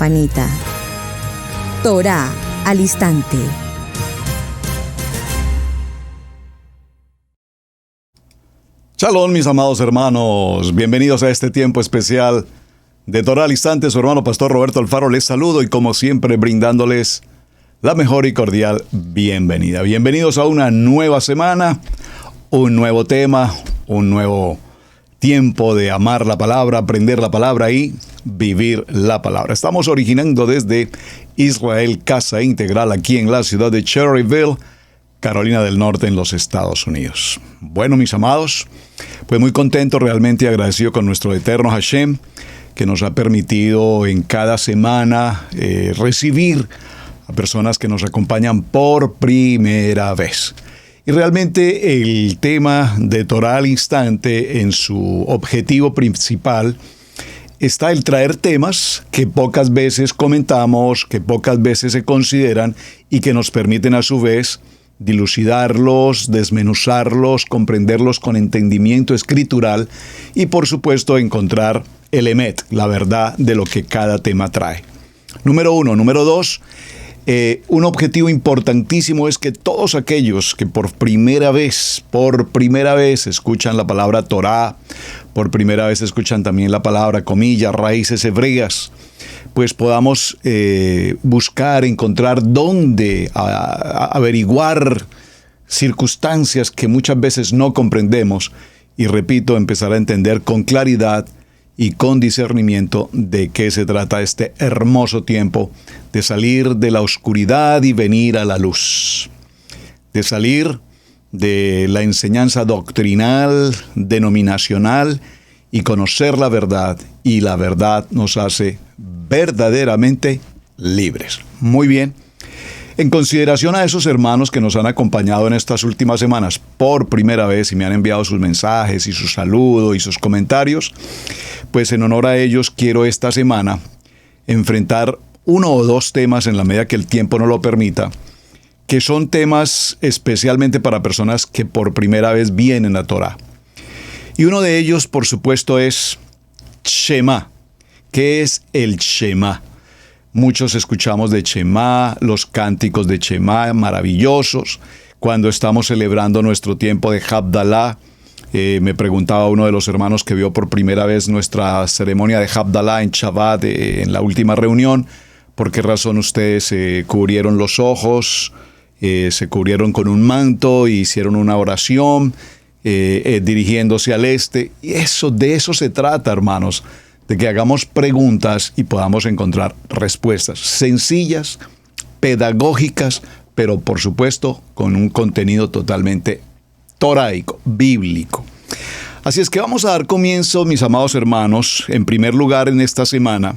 campanita. Torá al instante. Shalom, mis amados hermanos. Bienvenidos a este tiempo especial de Torá al instante. Su hermano Pastor Roberto Alfaro les saludo y como siempre brindándoles la mejor y cordial bienvenida. Bienvenidos a una nueva semana, un nuevo tema, un nuevo tiempo de amar la palabra, aprender la palabra y vivir la palabra. Estamos originando desde Israel, Casa Integral, aquí en la ciudad de Cherryville, Carolina del Norte, en los Estados Unidos. Bueno, mis amados, pues muy contento, realmente agradecido con nuestro eterno Hashem, que nos ha permitido en cada semana recibir a personas que nos acompañan por primera vez. Y realmente el tema de Torá al instante, en su objetivo principal, está el traer temas que pocas veces comentamos, que pocas veces se consideran y que nos permiten a su vez dilucidarlos, desmenuzarlos, comprenderlos con entendimiento escritural y por supuesto encontrar el emet, la verdad de lo que cada tema trae. Número uno. Número dos, un objetivo importantísimo es que todos aquellos que por primera vez escuchan la palabra Torá, por primera vez escuchan también la palabra, comillas, raíces hebreas, pues podamos buscar, encontrar dónde averiguar circunstancias que muchas veces no comprendemos y, repito, empezar a entender con claridad y con discernimiento de qué se trata este hermoso tiempo de salir de la oscuridad y venir a la luz, de salir de la enseñanza doctrinal, denominacional y conocer la verdad, y la verdad nos hace verdaderamente libres. Muy bien. En consideración a esos hermanos que nos han acompañado en estas últimas semanas por primera vez y me han enviado sus mensajes y sus saludos y sus comentarios, pues en honor a ellos quiero esta semana enfrentar uno o dos temas en la medida que el tiempo nos lo permita, que son temas especialmente para personas que por primera vez vienen a Torá. Y uno de ellos, por supuesto, es Shema. ¿Qué es el Shema? Muchos escuchamos de Shema, los cánticos de Shema maravillosos. Cuando estamos celebrando nuestro tiempo de Havdalah, me preguntaba uno de los hermanos que vio por primera vez nuestra ceremonia de Havdalah en Shabbat, en la última reunión, ¿por qué razón ustedes se cubrieron los ojos, se cubrieron con un manto e hicieron una oración dirigiéndose al este? Y de eso se trata, hermanos, de que hagamos preguntas y podamos encontrar respuestas sencillas, pedagógicas, pero por supuesto con un contenido totalmente toraico, bíblico. Así es que vamos a dar comienzo, mis amados hermanos, en primer lugar en esta semana,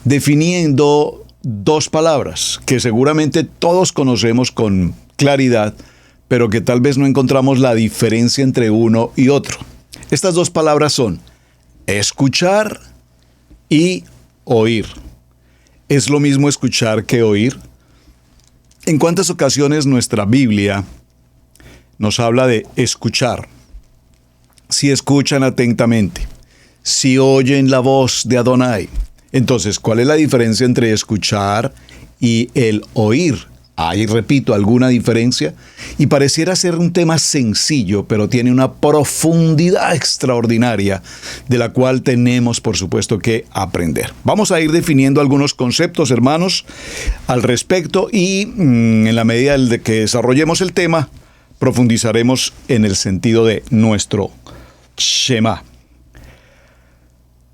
definiendo dos palabras que seguramente todos conocemos con claridad, pero que tal vez no encontramos la diferencia entre uno y otro. Estas dos palabras son escuchar y oír. ¿Es lo mismo escuchar que oír? ¿En cuántas ocasiones nuestra Biblia nos habla de escuchar? Si escuchan atentamente, si oyen la voz de Adonai. Entonces, ¿cuál es la diferencia entre escuchar y el oír? Hay, repito, alguna diferencia y pareciera ser un tema sencillo, pero tiene una profundidad extraordinaria de la cual tenemos, por supuesto, que aprender. Vamos a ir definiendo algunos conceptos, hermanos, al respecto y en la medida de que desarrollemos el tema, profundizaremos en el sentido de nuestro Shema.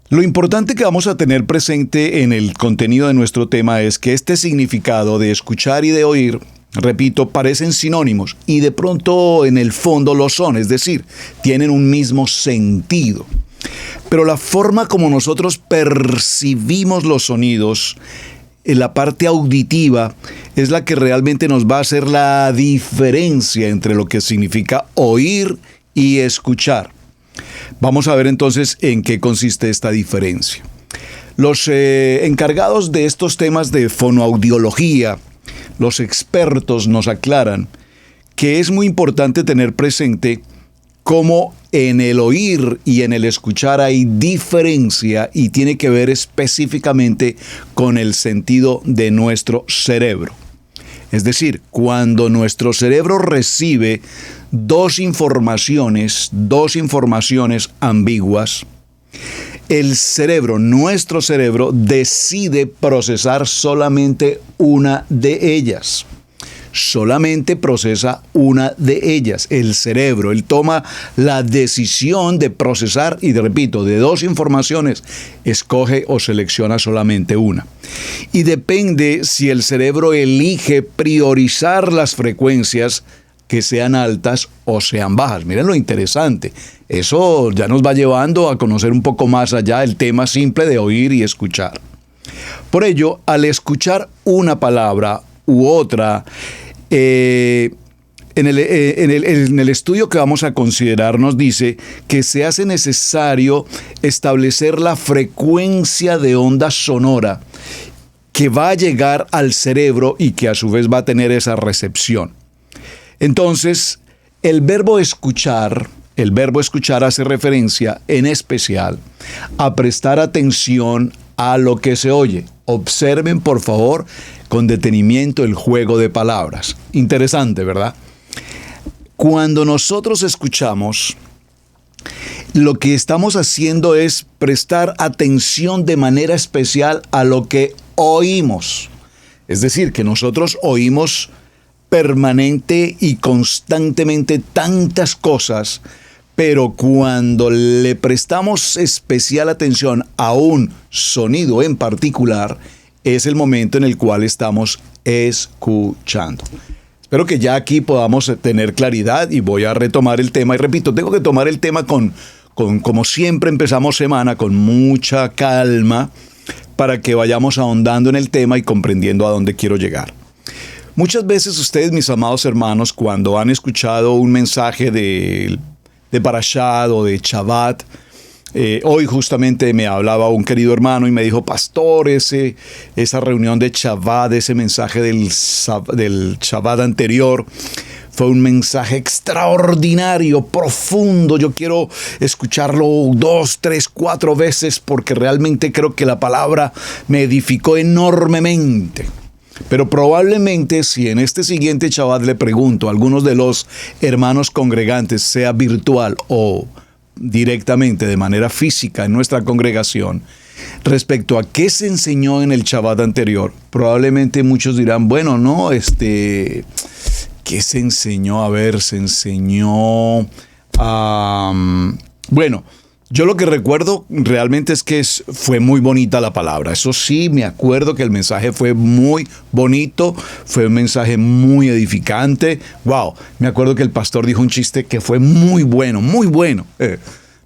Lo importante que vamos a tener presente en el contenido de nuestro tema es que este significado de escuchar y de oír, repito, parecen sinónimos y de pronto en el fondo lo son, es decir, tienen un mismo sentido. Pero la forma como nosotros percibimos los sonidos, en la parte auditiva, es la que realmente nos va a hacer la diferencia entre lo que significa oír y escuchar. Vamos a ver entonces en qué consiste esta diferencia. Los encargados de estos temas de fonoaudiología, los expertos nos aclaran que es muy importante tener presente cómo en el oír y en el escuchar hay diferencia y tiene que ver específicamente con el sentido de nuestro cerebro. Es decir, cuando nuestro cerebro recibe dos informaciones ambiguas, el cerebro, nuestro cerebro, decide procesar solamente una de ellas. Solamente procesa una de ellas. El cerebro, él toma la decisión de procesar y, repito, de dos informaciones, escoge o selecciona solamente una. Y depende si el cerebro elige priorizar las frecuencias que sean altas o sean bajas. Miren lo interesante. Eso ya nos va llevando a conocer un poco más allá el tema simple de oír y escuchar. Por ello, al escuchar una palabra u otra, en el estudio que vamos a considerar nos dice que se hace necesario establecer la frecuencia de onda sonora que va a llegar al cerebro y que a su vez va a tener esa recepción. Entonces, el verbo escuchar hace referencia en especial a prestar atención a lo que se oye. Observen, por favor, con detenimiento el juego de palabras. Interesante, ¿verdad? Cuando nosotros escuchamos, lo que estamos haciendo es prestar atención de manera especial a lo que oímos. Es decir, que nosotros oímos permanente y constantemente tantas cosas, pero cuando le prestamos especial atención a un sonido en particular, es el momento en el cual estamos escuchando. Espero que ya aquí podamos tener claridad y voy a retomar el tema. Y repito, tengo que tomar el tema como siempre empezamos semana, con mucha calma, para que vayamos ahondando en el tema y comprendiendo a dónde quiero llegar. Muchas veces ustedes, mis amados hermanos, cuando han escuchado un mensaje de Parashat o de Shabbat, hoy justamente me hablaba un querido hermano y me dijo: pastor, esa reunión de Shabbat, ese mensaje del Shabbat anterior, fue un mensaje extraordinario, profundo. Yo quiero escucharlo 2, 3, 4 veces porque realmente creo que la palabra me edificó enormemente. Pero probablemente si en este siguiente Shabbat le pregunto a algunos de los hermanos congregantes, sea virtual o directamente de manera física en nuestra congregación, respecto a qué se enseñó en el Shabbat anterior, probablemente muchos dirán: bueno, no, ¿qué se enseñó? A ver, se enseñó... bueno, yo lo que recuerdo realmente es que fue muy bonita la palabra. Eso sí, me acuerdo que el mensaje fue muy bonito, fue un mensaje muy edificante. Wow, me acuerdo que el pastor dijo un chiste que fue muy bueno, muy bueno.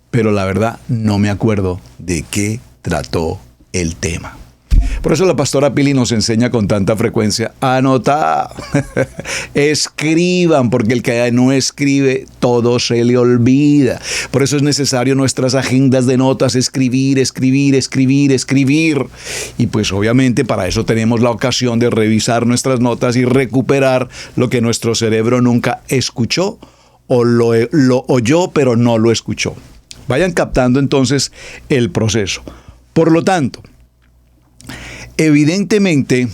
Pero la verdad no me acuerdo de qué trató el tema. Por eso la pastora Pili nos enseña con tanta frecuencia: anotad, escriban, porque el que no escribe, todo se le olvida. Por eso es necesario nuestras agendas de notas, escribir. Y pues obviamente para eso tenemos la ocasión de revisar nuestras notas y recuperar lo que nuestro cerebro nunca escuchó o lo oyó pero no lo escuchó. Vayan captando entonces el proceso. Por lo tanto, evidentemente,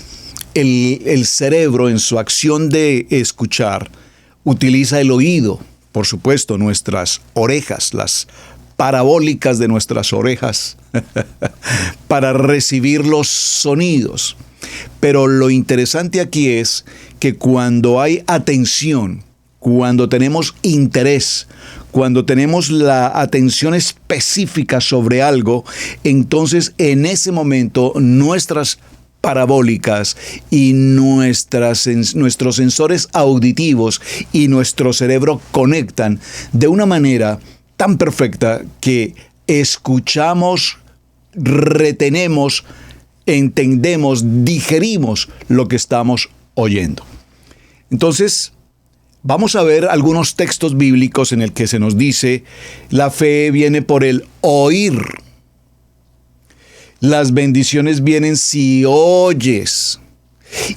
el cerebro en su acción de escuchar utiliza el oído, por supuesto, nuestras orejas, las parabólicas de nuestras orejas, para recibir los sonidos. Pero lo interesante aquí es que cuando hay atención, cuando tenemos interés, cuando tenemos la atención específica sobre algo, entonces en ese momento nuestras parabólicas y nuestros sensores auditivos y nuestro cerebro conectan de una manera tan perfecta que escuchamos, retenemos, entendemos, digerimos lo que estamos oyendo. Entonces, vamos a ver algunos textos bíblicos en el que se nos dice: la fe viene por el oír. Las bendiciones vienen si oyes.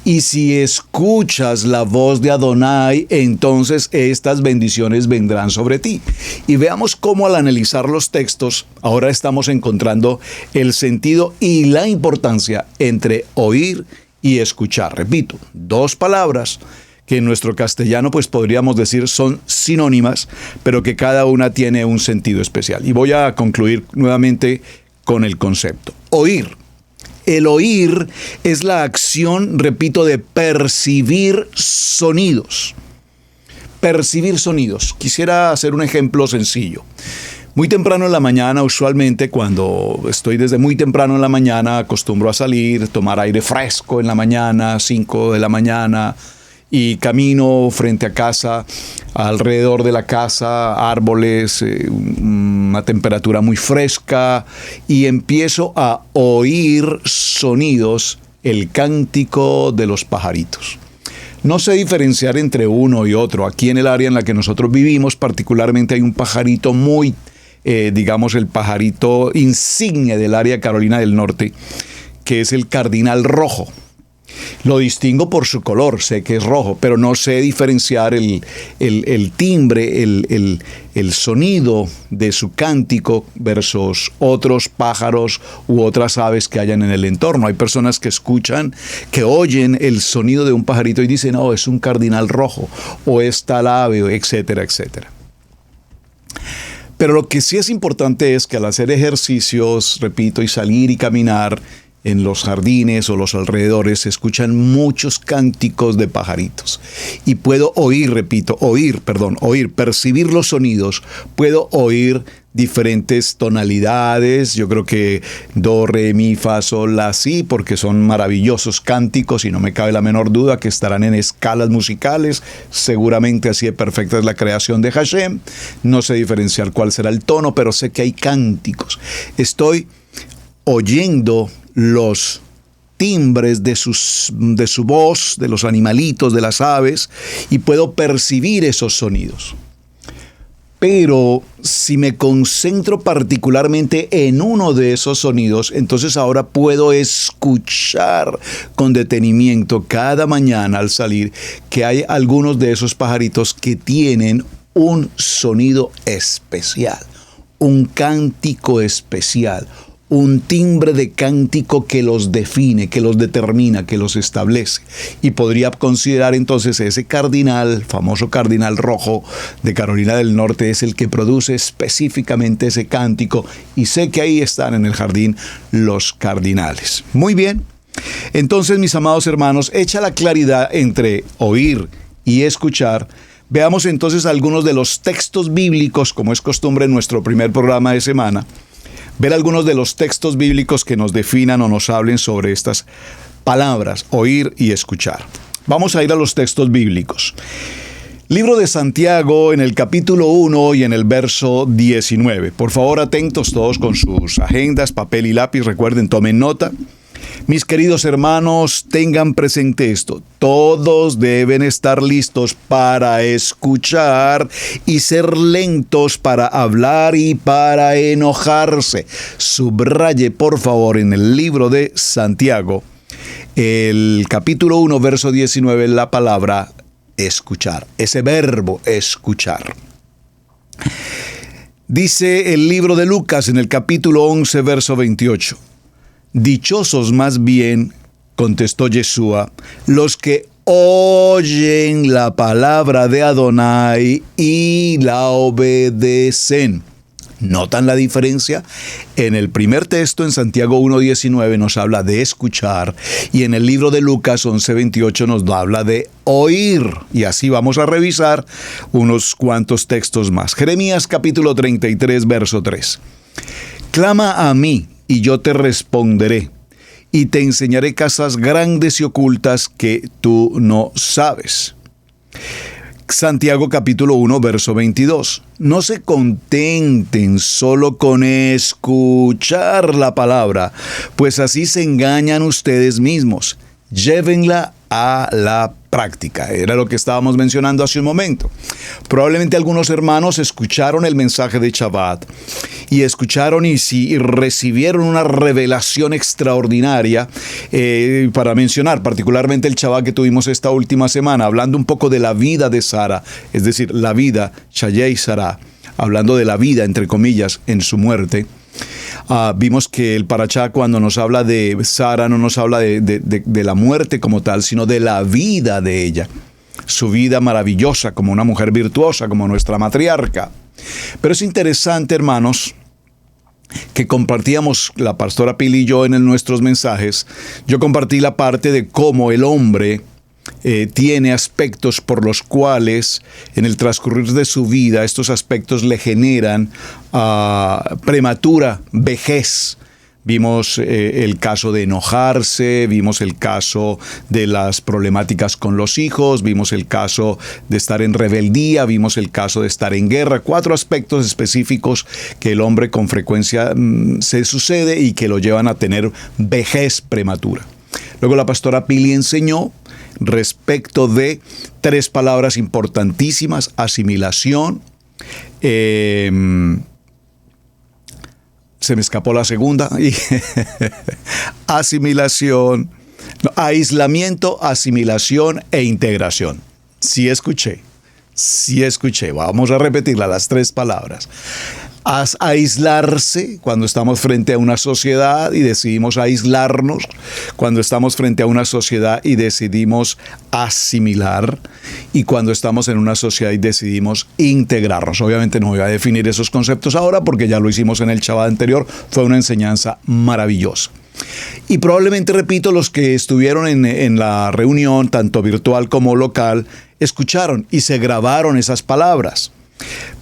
Y si escuchas la voz de Adonai, entonces estas bendiciones vendrán sobre ti. Y veamos cómo al analizar los textos, ahora estamos encontrando el sentido y la importancia entre oír y escuchar. Repito, dos palabras que en nuestro castellano pues podríamos decir son sinónimas, pero que cada una tiene un sentido especial. Y voy a concluir nuevamente con el concepto. Oír. El oír es la acción, repito, de percibir sonidos. Percibir sonidos. Quisiera hacer un ejemplo sencillo. Muy temprano en la mañana, usualmente cuando estoy desde muy temprano en la mañana, acostumbro a salir, tomar aire fresco en la mañana, 5 de la mañana, y camino frente a casa, alrededor de la casa, árboles, una temperatura muy fresca, y empiezo a oír sonidos, el cántico de los pajaritos. No sé diferenciar entre uno y otro. Aquí en el área en la que nosotros vivimos, particularmente hay un pajarito muy, digamos, el pajarito insignia del área de Carolina del Norte, que es el cardinal rojo. Lo distingo por su color, sé que es rojo, pero no sé diferenciar el timbre, el sonido de su cántico versus otros pájaros u otras aves que hayan en el entorno. Hay personas que escuchan, que oyen el sonido de un pajarito y dicen, oh, es un cardinal rojo, o es tal ave, etcétera, etcétera. Pero lo que sí es importante es que al hacer ejercicios, repito, y salir y caminar, en los jardines o los alrededores se escuchan muchos cánticos de pajaritos. Y puedo oír, percibir los sonidos. Puedo oír diferentes tonalidades. Yo creo que do, re, mi, fa, sol, la, si, porque son maravillosos cánticos y no me cabe la menor duda que estarán en escalas musicales. Seguramente así de perfecta es la creación de Hashem. No sé diferenciar cuál será el tono, pero sé que hay cánticos. Estoy oyendo los timbres de su voz, de los animalitos, de las aves, y puedo percibir esos sonidos. Pero si me concentro particularmente en uno de esos sonidos, entonces ahora puedo escuchar con detenimiento cada mañana al salir que hay algunos de esos pajaritos que tienen un sonido especial, un cántico especial, un timbre de cántico que los define, que los determina, que los establece. Y podría considerar entonces ese cardinal, famoso cardinal rojo de Carolina del Norte, es el que produce específicamente ese cántico. Y sé que ahí están en el jardín los cardinales. Muy bien. Entonces, mis amados hermanos, hecha la claridad entre oír y escuchar, veamos entonces algunos de los textos bíblicos, como es costumbre en nuestro primer programa de semana. Ver algunos de los textos bíblicos que nos definan o nos hablen sobre estas palabras, oír y escuchar. Vamos a ir a los textos bíblicos. Libro de Santiago en el capítulo 1 y en el verso 19. Por favor, atentos todos con sus agendas, papel y lápiz. Recuerden, tomen nota. Mis queridos hermanos, tengan presente esto. Todos deben estar listos para escuchar y ser lentos para hablar y para enojarse. Subraye, por favor, en el libro de Santiago, el capítulo 1, verso 19, la palabra escuchar. Ese verbo escuchar. Dice el libro de Lucas en el capítulo 11, verso 28. Dichosos más bien, contestó Yeshua, los que oyen la palabra de Adonai y la obedecen. ¿Notan la diferencia? En el primer texto, en Santiago 1:19, nos habla de escuchar, y en el libro de Lucas 11:28 nos habla de oír. Y así vamos a revisar unos cuantos textos más. Jeremías capítulo 33, verso 3. Clama a mí, y yo te responderé, y te enseñaré cosas grandes y ocultas que tú no sabes. Santiago capítulo 1, verso 22. No se contenten solo con escuchar la palabra, pues así se engañan ustedes mismos. Llévenla a la práctica. Era lo que estábamos mencionando hace un momento. Probablemente algunos hermanos escucharon el mensaje de Shabbat y escucharon y recibieron una revelación extraordinaria para mencionar particularmente el Shabbat que tuvimos esta última semana, hablando un poco de la vida de Sara, es decir, la vida, Shayei Sara, hablando de la vida, entre comillas, en su muerte. Vimos que el Parashá, cuando nos habla de Sara, no nos habla de la muerte como tal, sino de la vida de ella. Su vida maravillosa, como una mujer virtuosa, como nuestra matriarca. Pero es interesante, hermanos, que compartíamos, la pastora Pili y yo, en nuestros mensajes. Yo compartí la parte de cómo el hombre tiene aspectos por los cuales en el transcurrir de su vida estos aspectos le generan prematura vejez. Vimos el caso de enojarse, vimos el caso de las problemáticas con los hijos, vimos el caso de estar en rebeldía, vimos el caso de estar en guerra. 4 aspectos específicos que el hombre con frecuencia se sucede y que lo llevan a tener vejez prematura. Luego la pastora Pili enseñó respecto de 3 palabras importantísimas: asimilación, se me escapó la segunda, asimilación, aislamiento, asimilación e integración. Sí escuché, vamos a repetirla, las 3 palabras. Aislarse cuando estamos frente a una sociedad y decidimos aislarnos, cuando estamos frente a una sociedad y decidimos asimilar, y cuando estamos en una sociedad y decidimos integrarnos. Obviamente no voy a definir esos conceptos ahora porque ya lo hicimos en el Shabbat anterior, fue una enseñanza maravillosa. Y probablemente, repito, los que estuvieron en la reunión, tanto virtual como local, escucharon y se grabaron esas palabras.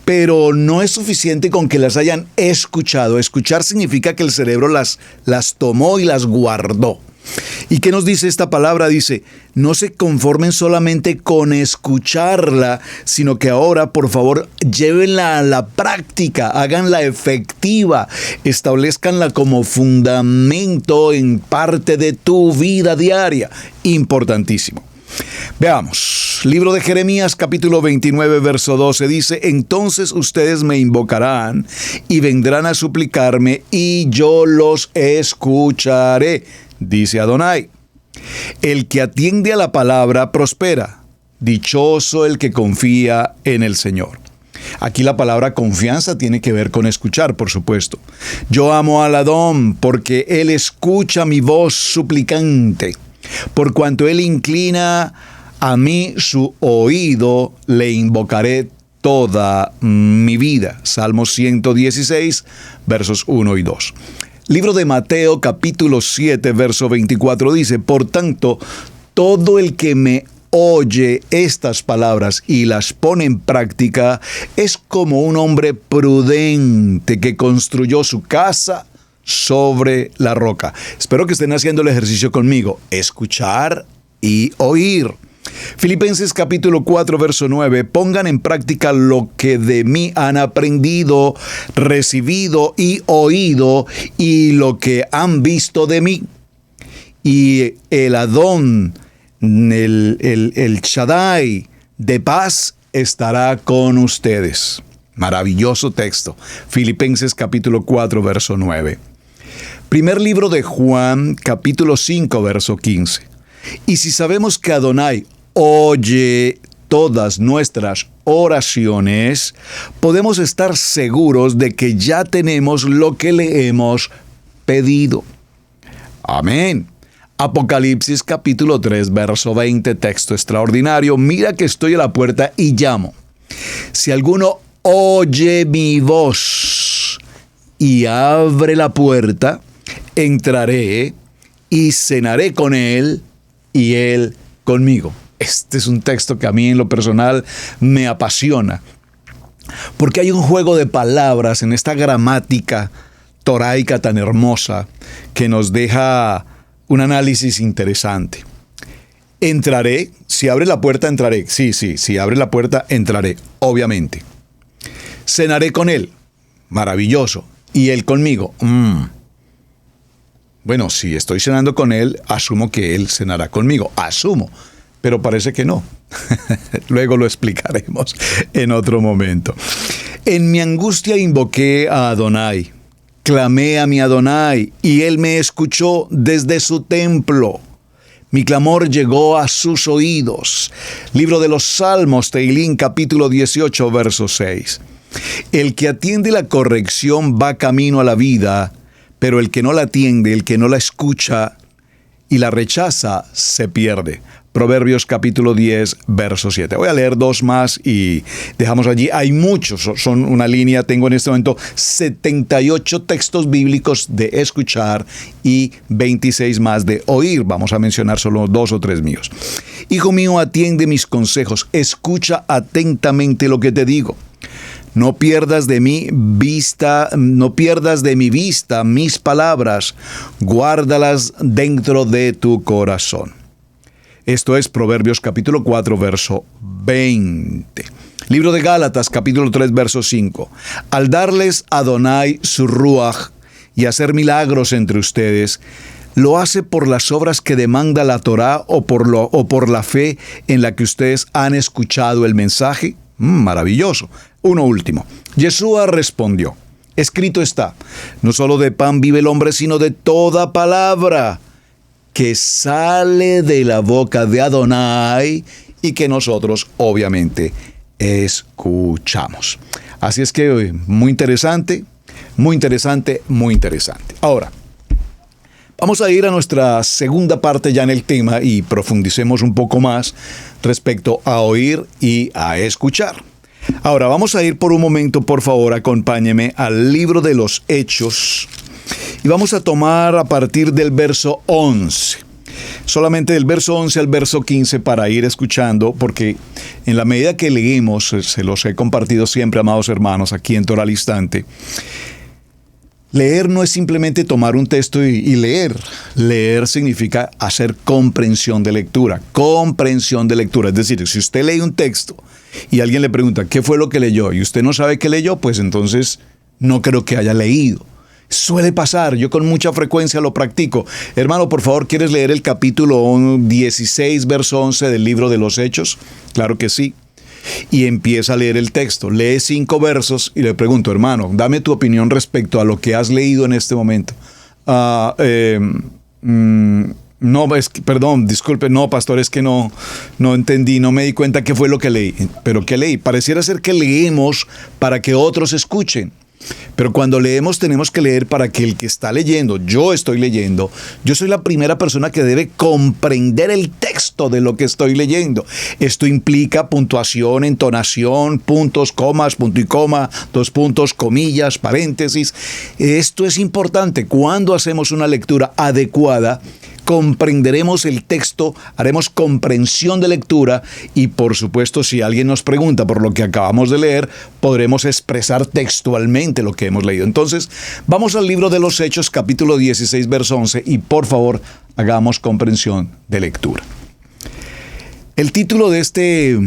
Pero no es suficiente con que las hayan escuchado. Escuchar significa que el cerebro las tomó y las guardó. ¿Y qué nos dice esta palabra? Dice, no se conformen solamente con escucharla, sino que ahora, por favor, llévenla a la práctica, háganla efectiva, establezcanla como fundamento en parte de tu vida diaria. Importantísimo. Veamos, libro de Jeremías, capítulo 29, verso 12, dice: entonces ustedes me invocarán y vendrán a suplicarme y yo los escucharé, dice Adonai. El que atiende a la palabra prospera, dichoso el que confía en el Señor. Aquí la palabra confianza tiene que ver con escuchar, por supuesto. Yo amo al Adón porque él escucha mi voz suplicante. Por cuanto él inclina a mí su oído, le invocaré toda mi vida. Salmo 116, versos 1 y 2. Libro de Mateo, capítulo 7, verso 24, dice: por tanto, todo el que me oye estas palabras y las pone en práctica es como un hombre prudente que construyó su casa sobre la roca. Espero que estén haciendo el ejercicio conmigo. Escuchar y oír. Filipenses capítulo 4, verso 9. Pongan en práctica lo que de mí han aprendido, recibido y oído, y lo que han visto de mí. Y el Adón, el Shaddai de paz estará con ustedes. Maravilloso texto. Filipenses capítulo 4, verso 9. Primer libro de Juan, capítulo 5, verso 15. Y si sabemos que Adonai oye todas nuestras oraciones, podemos estar seguros de que ya tenemos lo que le hemos pedido. Amén. Apocalipsis capítulo 3, verso 20, texto extraordinario. Mira que estoy a la puerta y llamo. Si alguno oye mi voz y abre la puerta, entraré y cenaré con él y él conmigo. Este es un texto que a mí en lo personal me apasiona, porque hay un juego de palabras en esta gramática toraica tan hermosa que nos deja un análisis interesante. Entraré, si abre la puerta entraré, si abre la puerta entraré, obviamente. Cenaré con él, maravilloso, y él conmigo. Bueno, si estoy cenando con él, asumo que él cenará conmigo, asumo. pero parece que no. Luego lo explicaremos en otro momento. En mi angustia invoqué a Adonai. Clamé a mi Adonai y él me escuchó desde su templo. Mi clamor llegó a sus oídos. Libro de los Salmos, Teilín, capítulo 18, verso 6. El que atiende la corrección va camino a la vida, pero el que no la atiende, el que no la escucha y la rechaza, se pierde. Proverbios capítulo 10, verso 7. Voy a leer dos más y dejamos allí. Hay muchos, son una línea. Tengo en este momento 78 textos bíblicos de escuchar y 26 más de oír. Vamos a mencionar solo 2 o 3 míos. Hijo mío, atiende mis consejos. Escucha atentamente lo que te digo. No pierdas de mi vista mis palabras. Guárdalas dentro de tu corazón. Esto es Proverbios capítulo 4, verso 20. Libro de Gálatas, capítulo 3, verso 5. Al darles a Adonai su ruaj y hacer milagros entre ustedes, ¿lo hace por las obras que demanda la Torá o por la fe en la que ustedes han escuchado el mensaje? Maravilloso. Uno último. Yeshua respondió, escrito está, no solo de pan vive el hombre, sino de toda palabra que sale de la boca de Adonai y que nosotros obviamente escuchamos. Así es que muy interesante, muy interesante, muy interesante. Ahora, vamos a ir a nuestra segunda parte ya en el tema y profundicemos un poco más respecto a oír y a escuchar. Ahora, vamos a ir por un momento, por favor, acompáñeme al libro de los Hechos. Y vamos a tomar a partir del verso 11. Solamente del verso 11 al verso 15 para ir escuchando, porque en la medida que leemos, se los he compartido siempre, amados hermanos, aquí en Torah al Instante, leer no es simplemente tomar un texto y leer. Leer significa hacer comprensión de lectura. Comprensión de lectura. Es decir, si usted lee un texto y alguien le pregunta qué fue lo que leyó y usted no sabe qué leyó, pues entonces no creo que haya leído. Suele pasar, yo con mucha frecuencia lo practico. Hermano, por favor, ¿quieres leer el capítulo 16, verso 11 del libro de los Hechos? Claro que sí. Y empieza a leer el texto. Lee 5 versos y le pregunto, hermano, dame tu opinión respecto a lo que has leído en este momento. Perdón, disculpe, no, pastor, es que no entendí, no me di cuenta qué fue lo que leí. ¿Pero qué leí? Pareciera ser que leemos para que otros escuchen. Pero cuando leemos tenemos que leer para que el que está leyendo, yo estoy leyendo, yo soy la primera persona que debe comprender el texto de lo que estoy leyendo. Esto implica puntuación, entonación, puntos, comas, punto y coma, 2 puntos, comillas, paréntesis. Esto es importante. Cuando hacemos una lectura adecuada, comprenderemos el texto, haremos comprensión de lectura y, por supuesto, si alguien nos pregunta por lo que acabamos de leer, podremos expresar textualmente lo que hemos leído. Entonces, vamos al libro de los Hechos, capítulo 16, verso 11, y por favor, hagamos comprensión de lectura. El título de este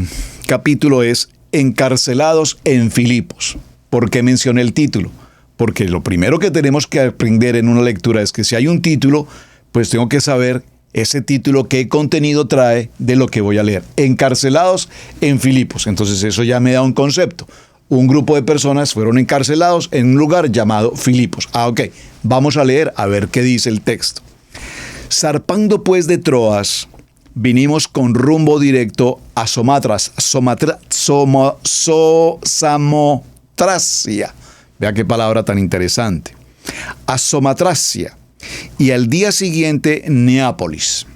capítulo es Encarcelados en Filipos. ¿Por qué mencioné el título? Porque lo primero que tenemos que aprender en una lectura es que si hay un título, pues tengo que saber ese título, qué contenido trae de lo que voy a leer. Encarcelados en Filipos. Entonces eso ya me da un concepto. Un grupo de personas fueron encarcelados en un lugar llamado Filipos. Ok, vamos a leer a ver qué dice el texto. Zarpando pues de Troas, vinimos con rumbo directo a Samotracia. Vea qué palabra tan interesante. A Samotracia. Y al día siguiente, Neápolis.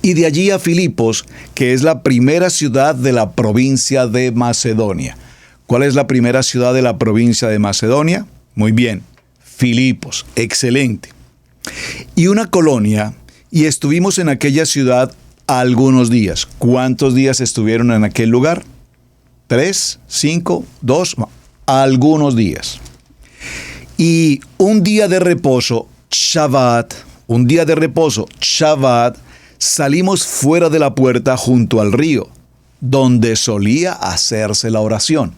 Y de allí a Filipos, que es la primera ciudad de la provincia de Macedonia. ¿Cuál es la primera ciudad de la provincia de Macedonia? Muy bien, Filipos, excelente. Y una colonia, y estuvimos en aquella ciudad algunos días. ¿Cuántos días estuvieron en aquel lugar? 3, 5, 2, algunos días. Y un día de reposo, Shabbat, salimos fuera de la puerta junto al río, donde solía hacerse la oración.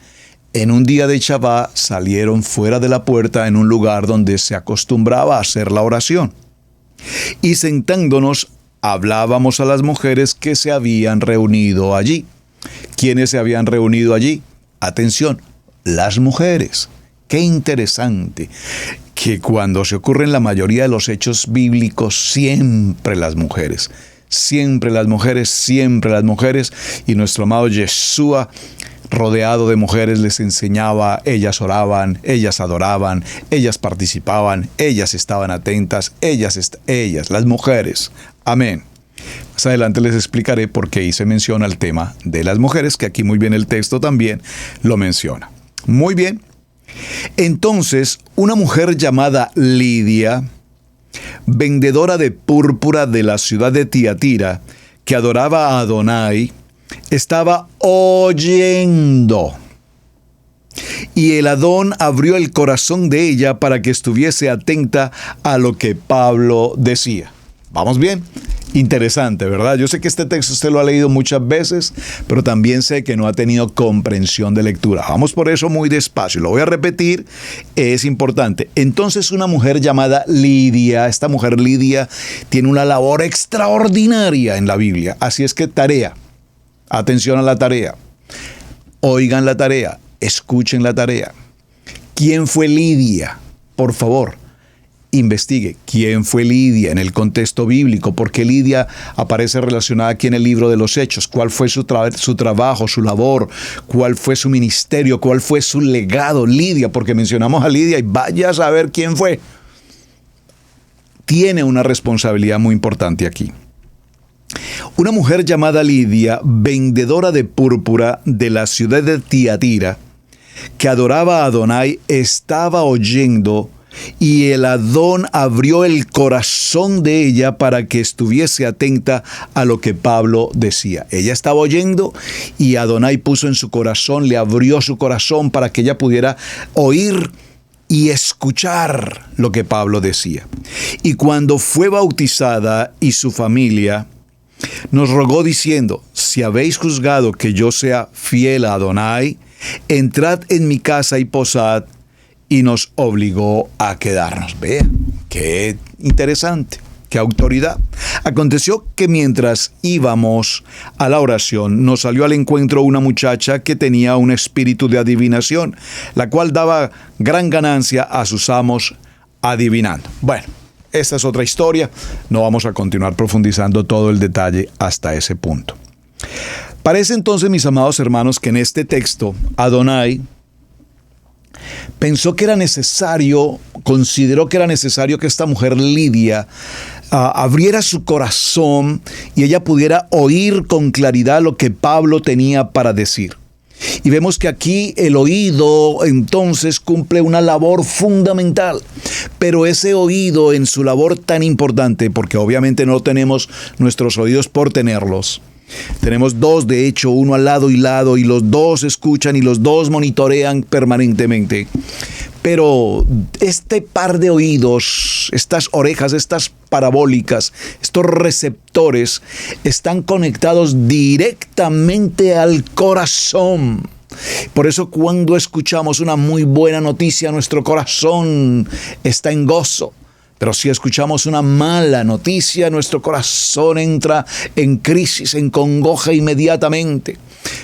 En un día de Shabbat salieron fuera de la puerta en un lugar donde se acostumbraba a hacer la oración. Y sentándonos hablábamos a las mujeres que se habían reunido allí. ¿Quiénes se habían reunido allí? Atención, las mujeres. Qué interesante que cuando se ocurren la mayoría de los hechos bíblicos, siempre las mujeres. Siempre las mujeres, siempre las mujeres. Y nuestro amado Yeshua, rodeado de mujeres, les enseñaba, ellas oraban, ellas adoraban, ellas participaban, ellas estaban atentas, ellas, las mujeres. Amén. Más adelante les explicaré por qué hice mención al tema de las mujeres, que aquí muy bien el texto también lo menciona. Muy bien. Entonces, una mujer llamada Lidia, vendedora de púrpura de la ciudad de Tiatira, que adoraba a Adonai, estaba oyendo. Y el Adón abrió el corazón de ella para que estuviese atenta a lo que Pablo decía. ¿Vamos bien? Interesante, ¿verdad? Yo sé que este texto usted lo ha leído muchas veces, pero también sé que no ha tenido comprensión de lectura. Vamos por eso muy despacio. Lo voy a repetir, es importante. Entonces una mujer llamada Lidia, esta mujer Lidia tiene una labor extraordinaria en la Biblia. Así es que tarea. Atención a la tarea. Oigan la tarea. Escuchen la tarea. ¿Quién fue Lidia? Por favor, investigue quién fue Lidia en el contexto bíblico, por qué Lidia aparece relacionada aquí en el libro de los Hechos, cuál fue su trabajo, su labor, cuál fue su ministerio, cuál fue su legado. Lidia, porque mencionamos a Lidia y vaya a saber quién fue. Tiene una responsabilidad muy importante aquí. Una mujer llamada Lidia, vendedora de púrpura de la ciudad de Tiatira, que adoraba a Adonai, estaba oyendo, y el Adón abrió el corazón de ella para que estuviese atenta a lo que Pablo decía. Ella estaba oyendo y Adonai puso en su corazón, le abrió su corazón para que ella pudiera oír y escuchar lo que Pablo decía. Y cuando fue bautizada y su familia, nos rogó diciendo: si habéis juzgado que yo sea fiel a Adonai, entrad en mi casa y posad. Y nos obligó a quedarnos. Vea, qué interesante, qué autoridad. Aconteció que mientras íbamos a la oración, nos salió al encuentro una muchacha que tenía un espíritu de adivinación, la cual daba gran ganancia a sus amos adivinando. Bueno, esta es otra historia. No vamos a continuar profundizando todo el detalle hasta ese punto. Parece entonces, mis amados hermanos, que en este texto, Adonai pensó que era necesario, consideró que era necesario que esta mujer Lidia abriera su corazón y ella pudiera oír con claridad lo que Pablo tenía para decir. Y vemos que aquí el oído entonces cumple una labor fundamental, pero ese oído en su labor tan importante, porque obviamente no tenemos nuestros oídos por tenerlos. Tenemos dos, de hecho, uno al lado, y los dos escuchan y los dos monitorean permanentemente. Pero este par de oídos, estas orejas, estas parabólicas, estos receptores, están conectados directamente al corazón. Por eso cuando escuchamos una muy buena noticia, nuestro corazón está en gozo. Pero si escuchamos una mala noticia, nuestro corazón entra en crisis, en congoja inmediatamente.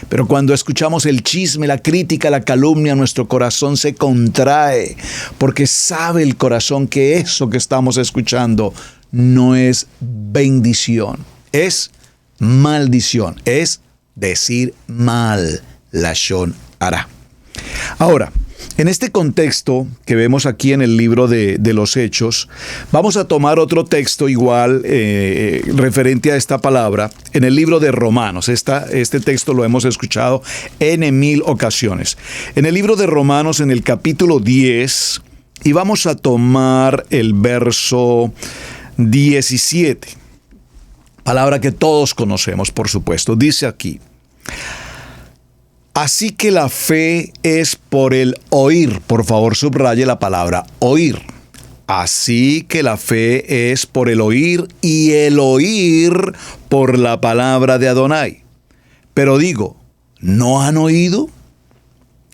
Pero cuando escuchamos el chisme, la crítica, la calumnia, nuestro corazón se contrae, porque sabe el corazón que eso que estamos escuchando no es bendición, es maldición, es decir mal, lashon hara. Ahora, en este contexto que vemos aquí en el libro de los Hechos, vamos a tomar otro texto igual referente a esta palabra en el libro de Romanos. Este texto lo hemos escuchado en 1000 ocasiones. En el libro de Romanos, en el capítulo 10, y vamos a tomar el verso 17. Palabra que todos conocemos, por supuesto. Dice aquí: así que la fe es por el oír. Por favor, subraye la palabra oír. Así que la fe es por el oír, y el oír por la palabra de Adonai. Pero digo, ¿no han oído?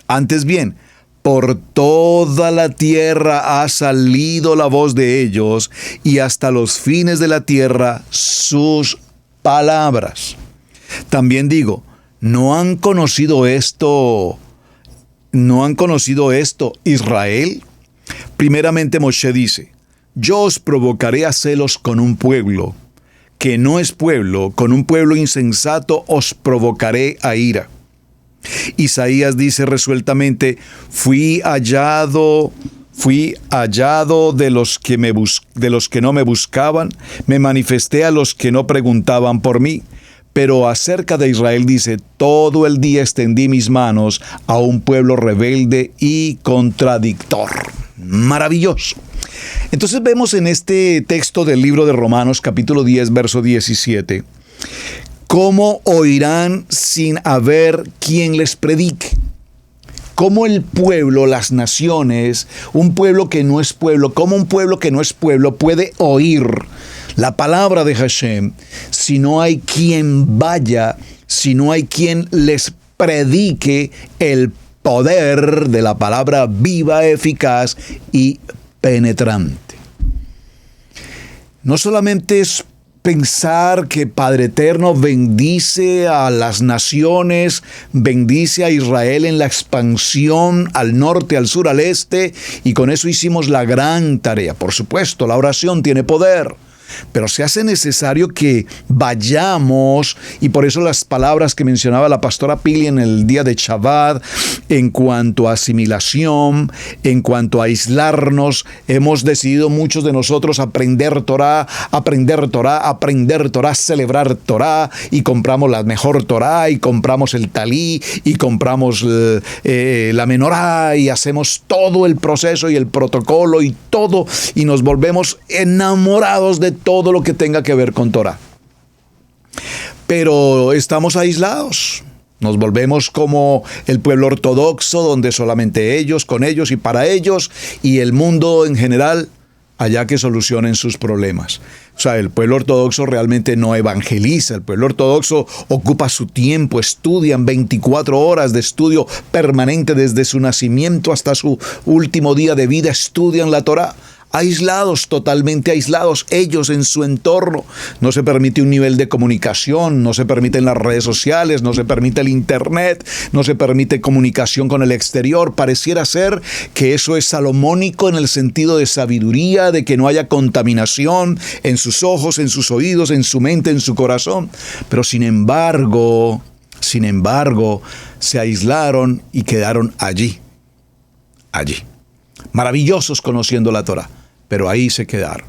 Antes bien, Por toda la tierra ha salido la voz de ellos, y hasta los fines de la tierra sus palabras. También digo, ¿no han conocido esto Israel? Primeramente Moshe dice, yo os provocaré a celos con un pueblo que no es pueblo, con un pueblo insensato os provocaré a ira. Isaías dice resueltamente, fui hallado de los que no me buscaban, me manifesté a los que no preguntaban por mí. Pero acerca de Israel dice, todo el día extendí mis manos a un pueblo rebelde y contradictor. Maravilloso. Entonces vemos en este texto del libro de Romanos, capítulo 10, verso 17, cómo oirán sin haber quien les predique. Cómo el pueblo, las naciones, un pueblo que no es pueblo, cómo un pueblo que no es pueblo puede oír la palabra de Hashem si no hay quien vaya, si no hay quien les predique el poder de la palabra viva, eficaz y penetrante. No solamente es pensar que Padre Eterno bendice a las naciones, bendice a Israel en la expansión al norte, al sur, al este, y con eso hicimos la gran tarea. Por supuesto, la oración tiene poder, pero se hace necesario que vayamos, y por eso las palabras que mencionaba la pastora Pili en el día de Shabbat, en cuanto a asimilación, en cuanto a aislarnos, hemos decidido muchos de nosotros aprender Torah, celebrar Torah, y compramos la mejor Torah, y compramos el talí, y compramos la menorá, y hacemos todo el proceso y el protocolo y todo, y nos volvemos enamorados de todo lo que tenga que ver con Torah. Pero estamos aislados. Nos volvemos como el pueblo ortodoxo, donde solamente ellos, con ellos y para ellos, y el mundo en general, allá que solucionen sus problemas. O sea, el pueblo ortodoxo realmente no evangeliza. El pueblo ortodoxo ocupa su tiempo, estudian 24 horas de estudio permanente desde su nacimiento hasta su último día de vida, estudian la Torah. Aislados, totalmente aislados, ellos en su entorno. No se permite un nivel de comunicación, no se permiten las redes sociales, no se permite el internet, no se permite comunicación con el exterior. Pareciera ser que eso es salomónico en el sentido de sabiduría, de que no haya contaminación en sus ojos, en sus oídos, en su mente, en su corazón. Pero sin embargo, se aislaron y quedaron allí. Maravillosos conociendo la Torah, pero ahí se quedaron.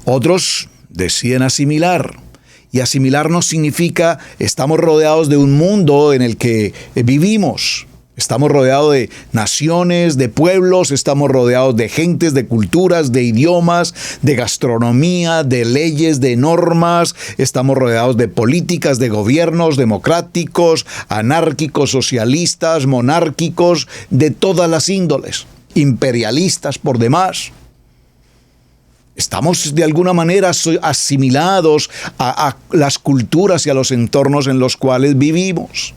Otros deciden asimilar, y asimilar no significa estamos rodeados de un mundo en el que vivimos. Estamos rodeados de naciones, de pueblos, estamos rodeados de gentes, de culturas, de idiomas, de gastronomía, de leyes, de normas. Estamos rodeados de políticas, de gobiernos democráticos, anárquicos, socialistas, monárquicos, de todas las índoles, imperialistas por demás. Estamos de alguna manera asimilados a las culturas y a los entornos en los cuales vivimos.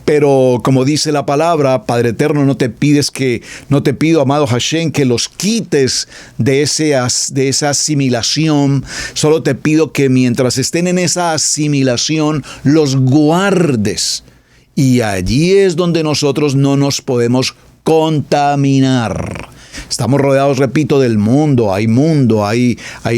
Pero como dice la palabra, Padre Eterno, no te pido, amado Hashem, que los quites de esa asimilación. Solo te pido que mientras estén en esa asimilación, los guardes. Y allí es donde nosotros no nos podemos contaminar. Estamos rodeados, repito, del mundo, hay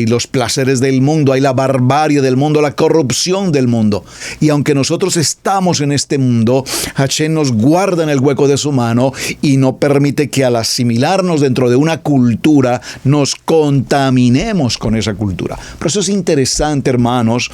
los placeres del mundo, hay la barbarie del mundo, la corrupción del mundo. Y aunque nosotros estamos en este mundo, Hashem nos guarda en el hueco de su mano y no permite que al asimilarnos dentro de una cultura nos contaminemos con esa cultura. Por eso es interesante, hermanos,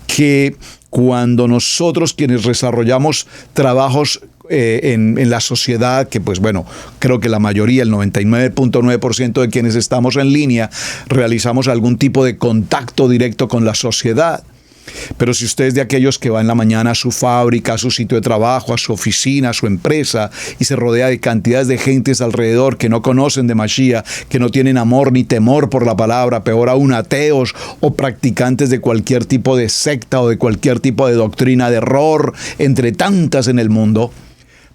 que cuando nosotros quienes desarrollamos trabajos en la sociedad, que pues bueno, creo que la mayoría, el 99.9% de quienes estamos en línea, realizamos algún tipo de contacto directo con la sociedad. Pero si usted es de aquellos que va en la mañana a su fábrica, a su sitio de trabajo, a su oficina, a su empresa, y se rodea de cantidades de gentes alrededor que no conocen de Mashiach, que no tienen amor ni temor por la palabra, peor aún ateos o practicantes de cualquier tipo de secta o de cualquier tipo de doctrina de error, entre tantas en el mundo,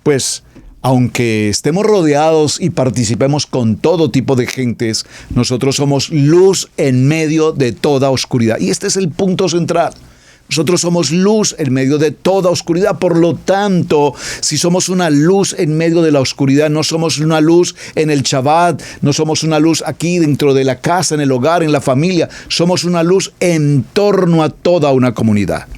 pues Aunque estemos rodeados y participemos con todo tipo de gentes, nosotros somos luz en medio de toda oscuridad. Y este es el punto central. Nosotros somos luz en medio de toda oscuridad. Por lo tanto, si somos una luz en medio de la oscuridad, no somos una luz en el Shabbat, no somos una luz aquí dentro de la casa, en el hogar, en la familia. Somos una luz en torno a toda una comunidad.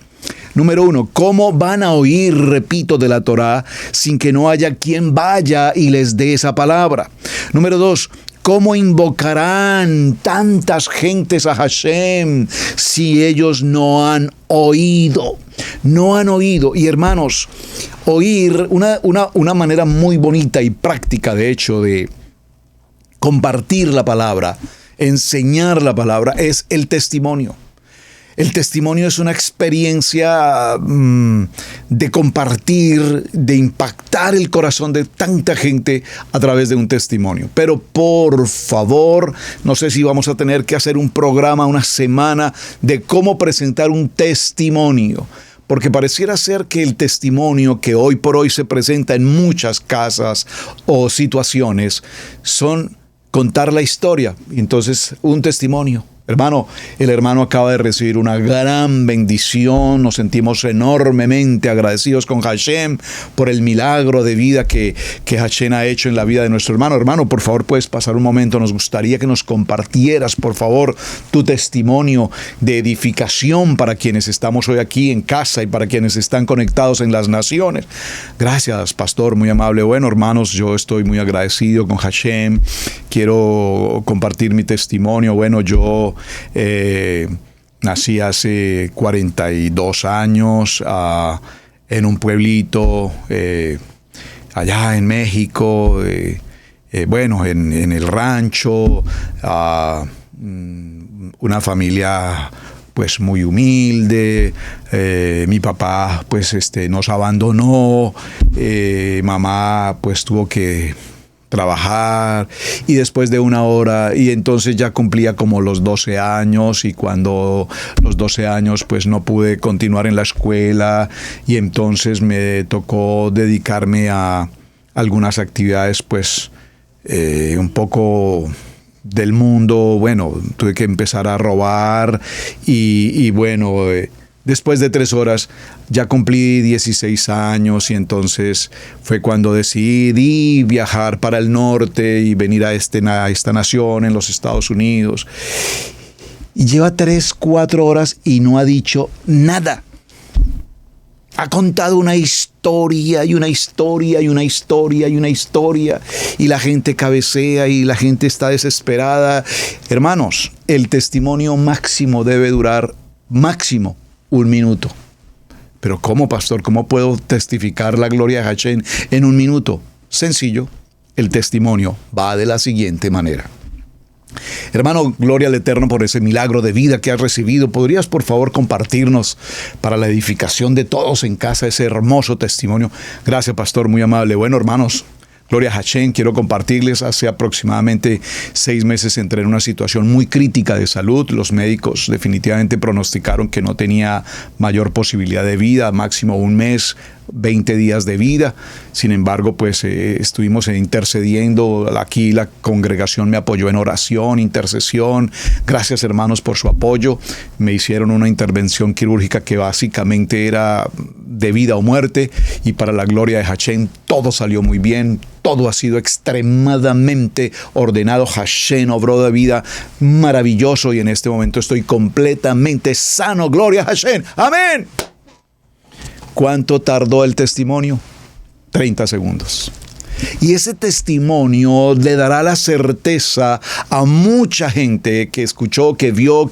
Número 1, ¿cómo van a oír, repito, de la Torá sin que no haya quien vaya y les dé esa palabra? Número 2, ¿cómo invocarán tantas gentes a Hashem si ellos no han oído? No han oído. Y hermanos, oír, una manera muy bonita y práctica, de hecho, de compartir la palabra, enseñar la palabra, es el testimonio. El testimonio es una experiencia de compartir, de impactar el corazón de tanta gente a través de un testimonio. Pero por favor, no sé si vamos a tener que hacer un programa, una semana de cómo presentar un testimonio. Porque pareciera ser que el testimonio que hoy por hoy se presenta en muchas casas o situaciones son contar la historia. Entonces, un testimonio. Hermano, el hermano acaba de recibir una gran bendición. Nos sentimos enormemente agradecidos con Hashem por el milagro de vida que Hashem ha hecho en la vida de nuestro hermano. Hermano, por favor, puedes pasar un momento. Nos gustaría que nos compartieras, por favor, tu testimonio de edificación para quienes estamos hoy aquí en casa y para quienes están conectados en las naciones. Gracias, pastor, muy amable. Bueno, hermanos, yo estoy muy agradecido con Hashem. Quiero compartir mi testimonio. Bueno, yo nací hace 42 años en un pueblito allá en México, en el rancho, una familia pues muy humilde. Mi papá pues nos abandonó, mamá pues tuvo que trabajar, y después de una hora, y entonces ya cumplía como los 12 años, y cuando los 12 años pues no pude continuar en la escuela, y entonces me tocó dedicarme a algunas actividades pues un poco del mundo. Bueno, tuve que empezar a robar, y después de 3 horas ya cumplí 16 años, y entonces fue cuando decidí viajar para el norte y venir a esta nación en los Estados Unidos. Y lleva 3-4 horas y no ha dicho nada. Ha contado una historia y una historia y una historia y una historia, y la gente cabecea y la gente está desesperada. Hermanos, el testimonio máximo debe durar máximo 1 minuto. Pero ¿cómo, pastor? ¿Cómo puedo testificar la gloria de Hashem en 1 minuto? Sencillo, el testimonio va de la siguiente manera. Hermano, gloria al Eterno por ese milagro de vida que has recibido. ¿Podrías, por favor, compartirnos para la edificación de todos en casa ese hermoso testimonio? Gracias, pastor, muy amable. Bueno, hermanos, gloria a Hashem, quiero compartirles. Hace aproximadamente 6 meses entré en una situación muy crítica de salud. Los médicos definitivamente pronosticaron que no tenía mayor posibilidad de vida, máximo 1 mes, 20 días de vida. Sin embargo, pues estuvimos intercediendo. Aquí la congregación me apoyó en oración, intercesión. Gracias, hermanos, por su apoyo. Me hicieron una intervención quirúrgica que básicamente era de vida o muerte, y para la gloria de Hashem todo salió muy bien. Todo ha sido extremadamente ordenado. Hashem obró de vida maravilloso, y en este momento estoy completamente sano. Gloria a Hashem. Amén. ¿Cuánto tardó el testimonio? 30 segundos. Y ese testimonio le dará la certeza a mucha gente que escuchó, que vio,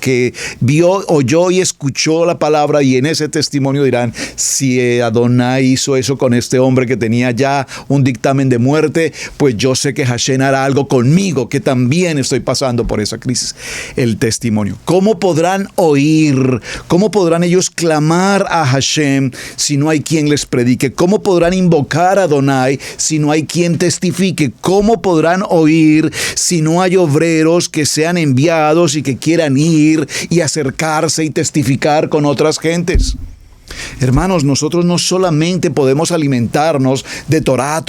oyó y escuchó la palabra, y en ese testimonio dirán: si Adonai hizo eso con este hombre que tenía ya un dictamen de muerte, pues yo sé que Hashem hará algo conmigo, que también estoy pasando por esa crisis. El testimonio. ¿Cómo podrán oír? ¿Cómo podrán ellos clamar a Hashem si no hay quien les predique? ¿Cómo podrán invocar a Adonai si no hay quien testifique? ¿Cómo podrán oír si no hay obreros que sean enviados y que quieran ir y acercarse y testificar con otras gentes? Hermanos, nosotros no solamente podemos alimentarnos de Torá,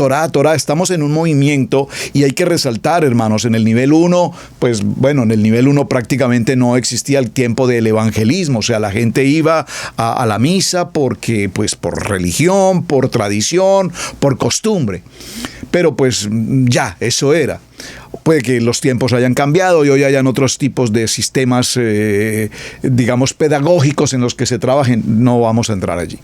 estamos en un movimiento y hay que resaltar, hermanos, en el nivel 1, pues bueno, en el nivel 1 prácticamente no existía el tiempo del evangelismo, o sea, la gente iba a la misa porque, pues por religión, por tradición, por costumbre, pero pues ya, eso era. Puede que los tiempos hayan cambiado y hoy hayan otros tipos de sistemas, digamos, pedagógicos en los que se trabajen. No vamos a entrar allí.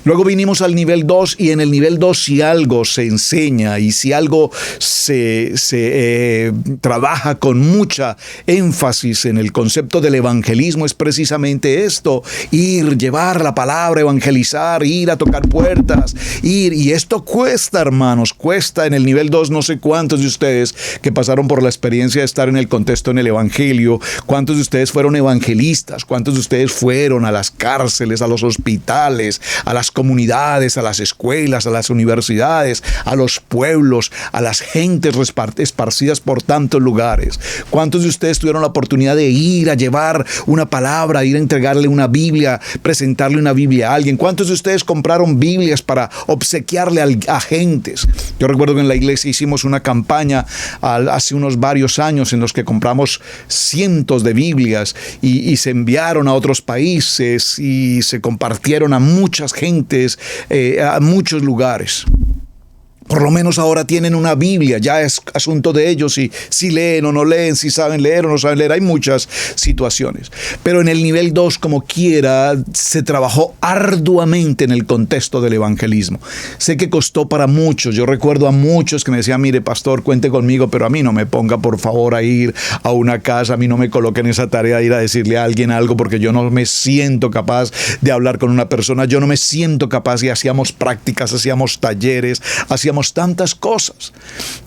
Luego vinimos al nivel 2 y en el nivel 2 si algo se enseña y si algo se trabaja con mucha énfasis en el concepto del evangelismo es precisamente esto: ir, llevar la palabra, evangelizar, ir a tocar puertas, ir. Y esto cuesta, hermanos, cuesta. En el nivel 2 no sé cuántos de ustedes que pasaron por la experiencia de estar en el contexto en el evangelio, cuántos de ustedes fueron evangelistas, cuántos de ustedes fueron a las cárceles, a los hospitales, a las comunidades, a las escuelas, a las universidades, a los pueblos, a las gentes esparcidas por tantos lugares. Cuántos de ustedes tuvieron la oportunidad de ir a llevar una palabra, ir a entregarle una Biblia, presentarle una Biblia a alguien. Cuántos de ustedes compraron Biblias para obsequiarle a gentes. Yo recuerdo que en la iglesia hicimos una campaña hace unos varios años en los que compramos cientos de Biblias y se enviaron a otros países y se compartieron a muchas gentes, a muchos lugares. Por lo menos ahora tienen una Biblia, ya es asunto de ellos si leen o no leen, si saben leer o no saben leer, hay muchas situaciones. Pero en el nivel 2, como quiera, se trabajó arduamente en el contexto del evangelismo. Sé que costó para muchos, yo recuerdo a muchos que me decían: mire, pastor, cuente conmigo, pero a mí no me ponga por favor a ir a una casa, a mí no me coloquen esa tarea de ir a decirle a alguien algo, porque yo no me siento capaz de hablar con una persona, yo no me siento capaz. Y hacíamos prácticas, hacíamos talleres, hacíamos tantas cosas,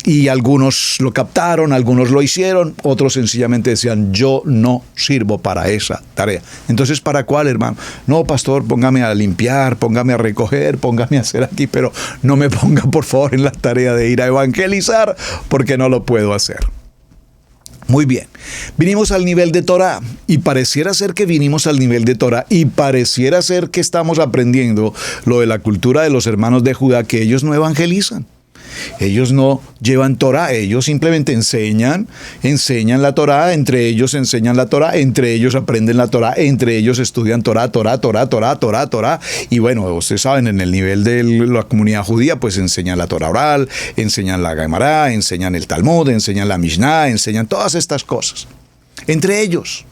y algunos lo captaron, algunos lo hicieron, otros sencillamente decían: yo no sirvo para esa tarea. Entonces, ¿para cuál, hermano? No, pastor, póngame a limpiar, póngame a recoger, póngame a hacer aquí, pero no me ponga por favor en la tarea de ir a evangelizar, porque no lo puedo hacer. Muy bien, vinimos al nivel de Torá y pareciera ser que vinimos al nivel de Torá y pareciera ser que estamos aprendiendo lo de la cultura de los hermanos de Judá, que ellos no evangelizan. Ellos no llevan Torá, ellos simplemente enseñan la Torá, entre ellos enseñan la Torá, entre ellos aprenden la Torá, entre ellos estudian Torá. Y bueno, ustedes saben, en el nivel de la comunidad judía, pues enseñan la Torá oral, enseñan la Gemara, enseñan el Talmud, enseñan la Mishnah, enseñan todas estas cosas. Entre ellos.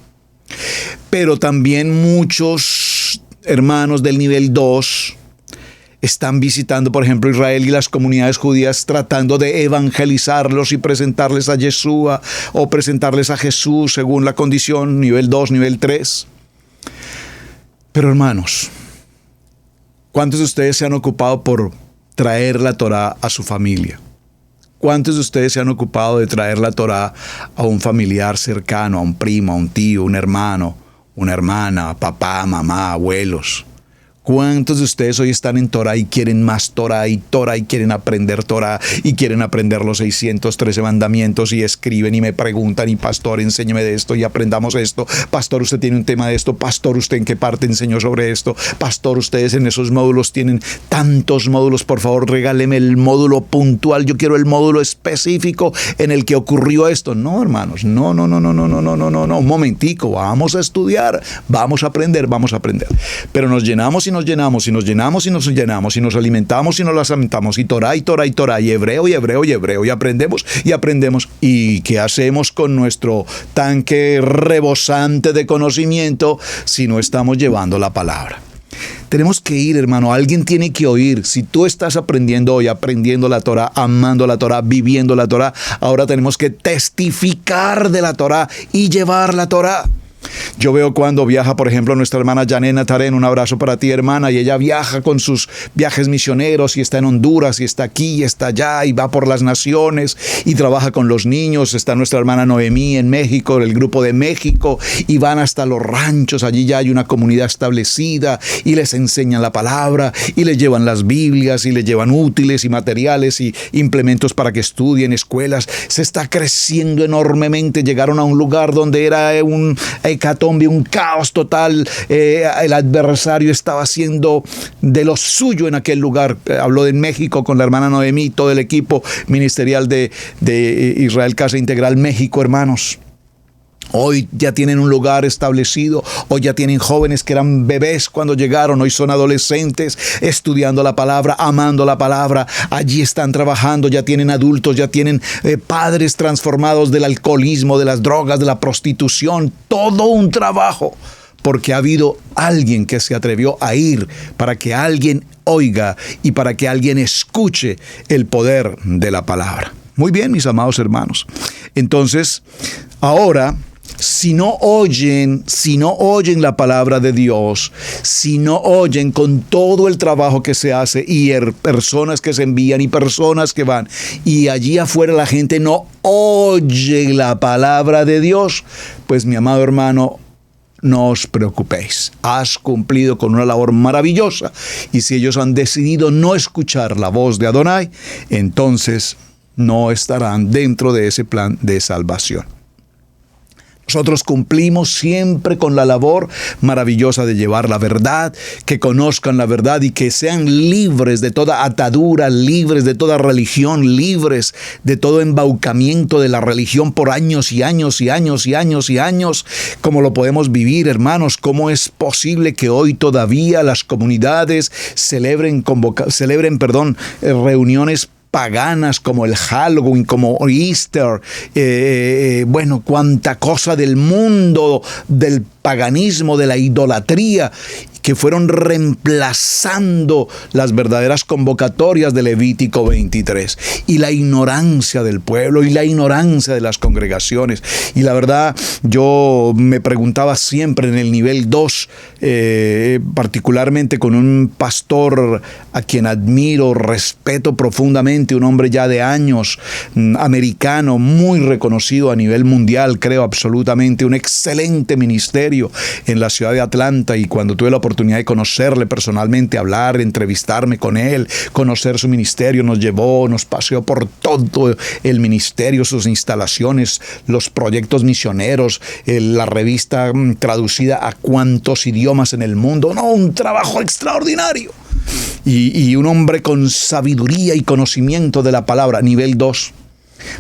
Pero también muchos hermanos del nivel 2 están visitando, por ejemplo, Israel y las comunidades judías, tratando de evangelizarlos y presentarles a Yeshua o presentarles a Jesús según la condición, nivel 2, nivel 3. Pero hermanos, ¿cuántos de ustedes se han ocupado por traer la Torá a su familia? ¿Cuántos de ustedes se han ocupado de traer la Torá a un familiar cercano, a un primo, a un tío, un hermano, una hermana, papá, mamá, abuelos? ¿Cuántos de ustedes hoy están en Torá y quieren más Torá y quieren aprender Torá y quieren aprender los 613 mandamientos y escriben y me preguntan: y pastor, enséñeme de esto y aprendamos esto? Pastor, usted tiene un tema de esto. Pastor, ¿usted en qué parte enseñó sobre esto? Pastor, ustedes en esos módulos tienen tantos módulos. Por favor, regáleme el módulo puntual. Yo quiero el módulo específico en el que ocurrió esto. No, hermanos, no. Un momentico, vamos a estudiar, vamos a aprender. Pero nos llenamos y nos alimentamos y nos alimentamos, y Torá, y hebreo, y aprendemos. ¿Y qué hacemos con nuestro tanque rebosante de conocimiento si no estamos llevando la palabra? Tenemos que ir, hermano, alguien tiene que oír. Si tú estás aprendiendo hoy, aprendiendo la Torá, amando la Torá, viviendo la Torá, ahora tenemos que testificar de la Torá y llevar la Torá. Yo veo cuando viaja, por ejemplo, nuestra hermana Janena Taren, un abrazo para ti, hermana, y ella viaja con sus viajes misioneros y está en Honduras y está aquí y está allá y va por las naciones y trabaja con los niños. Está nuestra hermana Noemí en México, el grupo de México, y van hasta los ranchos. Allí ya hay una comunidad establecida y les enseñan la palabra y les llevan las Biblias y les llevan útiles y materiales y implementos para que estudien, escuelas. Se está creciendo enormemente. Llegaron a un lugar donde era un hecatombe, un caos total. El adversario estaba haciendo de lo suyo en aquel lugar. Habló de México con la hermana Noemí, todo el equipo ministerial de Israel Casa Integral México, hermanos. Hoy ya tienen un lugar establecido, hoy ya tienen jóvenes que eran bebés cuando llegaron, hoy son adolescentes estudiando la palabra, amando la palabra, allí están trabajando, ya tienen adultos, ya tienen padres transformados del alcoholismo, de las drogas, de la prostitución, todo un trabajo, porque ha habido alguien que se atrevió a ir para que alguien oiga y para que alguien escuche el poder de la palabra. Muy bien, mis amados hermanos. Entonces, ahora, si no oyen la palabra de Dios, si no oyen con todo el trabajo que se hace y personas que se envían y personas que van, y allí afuera la gente no oye la palabra de Dios, pues mi amado hermano, no os preocupéis, has cumplido con una labor maravillosa. Y si ellos han decidido no escuchar la voz de Adonai, entonces no estarán dentro de ese plan de salvación. Nosotros cumplimos siempre con la labor maravillosa de llevar la verdad, que conozcan la verdad y que sean libres de toda atadura, libres de toda religión, libres de todo embaucamiento de la religión por años y años y años y años y años, como lo podemos vivir, hermanos. ¿Cómo es posible que hoy todavía las comunidades celebren reuniones paganas como el Halloween, como Easter, bueno, cuánta cosa del mundo, del paganismo, de la idolatría, que fueron reemplazando las verdaderas convocatorias de Levítico 23, y la ignorancia del pueblo y la ignorancia de las congregaciones. Y la verdad, yo me preguntaba siempre en el nivel 2, particularmente con un pastor a quien admiro, respeto profundamente, un hombre ya de años, americano, muy reconocido a nivel mundial, creo absolutamente, un excelente ministerio en la ciudad de Atlanta, y cuando tuve la oportunidad de conocerle personalmente, hablar, entrevistarme con él, conocer su ministerio, nos paseó por todo el ministerio, sus instalaciones, los proyectos misioneros, la revista traducida a cuantos idiomas en el mundo. No, un trabajo extraordinario. Y un hombre con sabiduría y conocimiento de la palabra, nivel 2.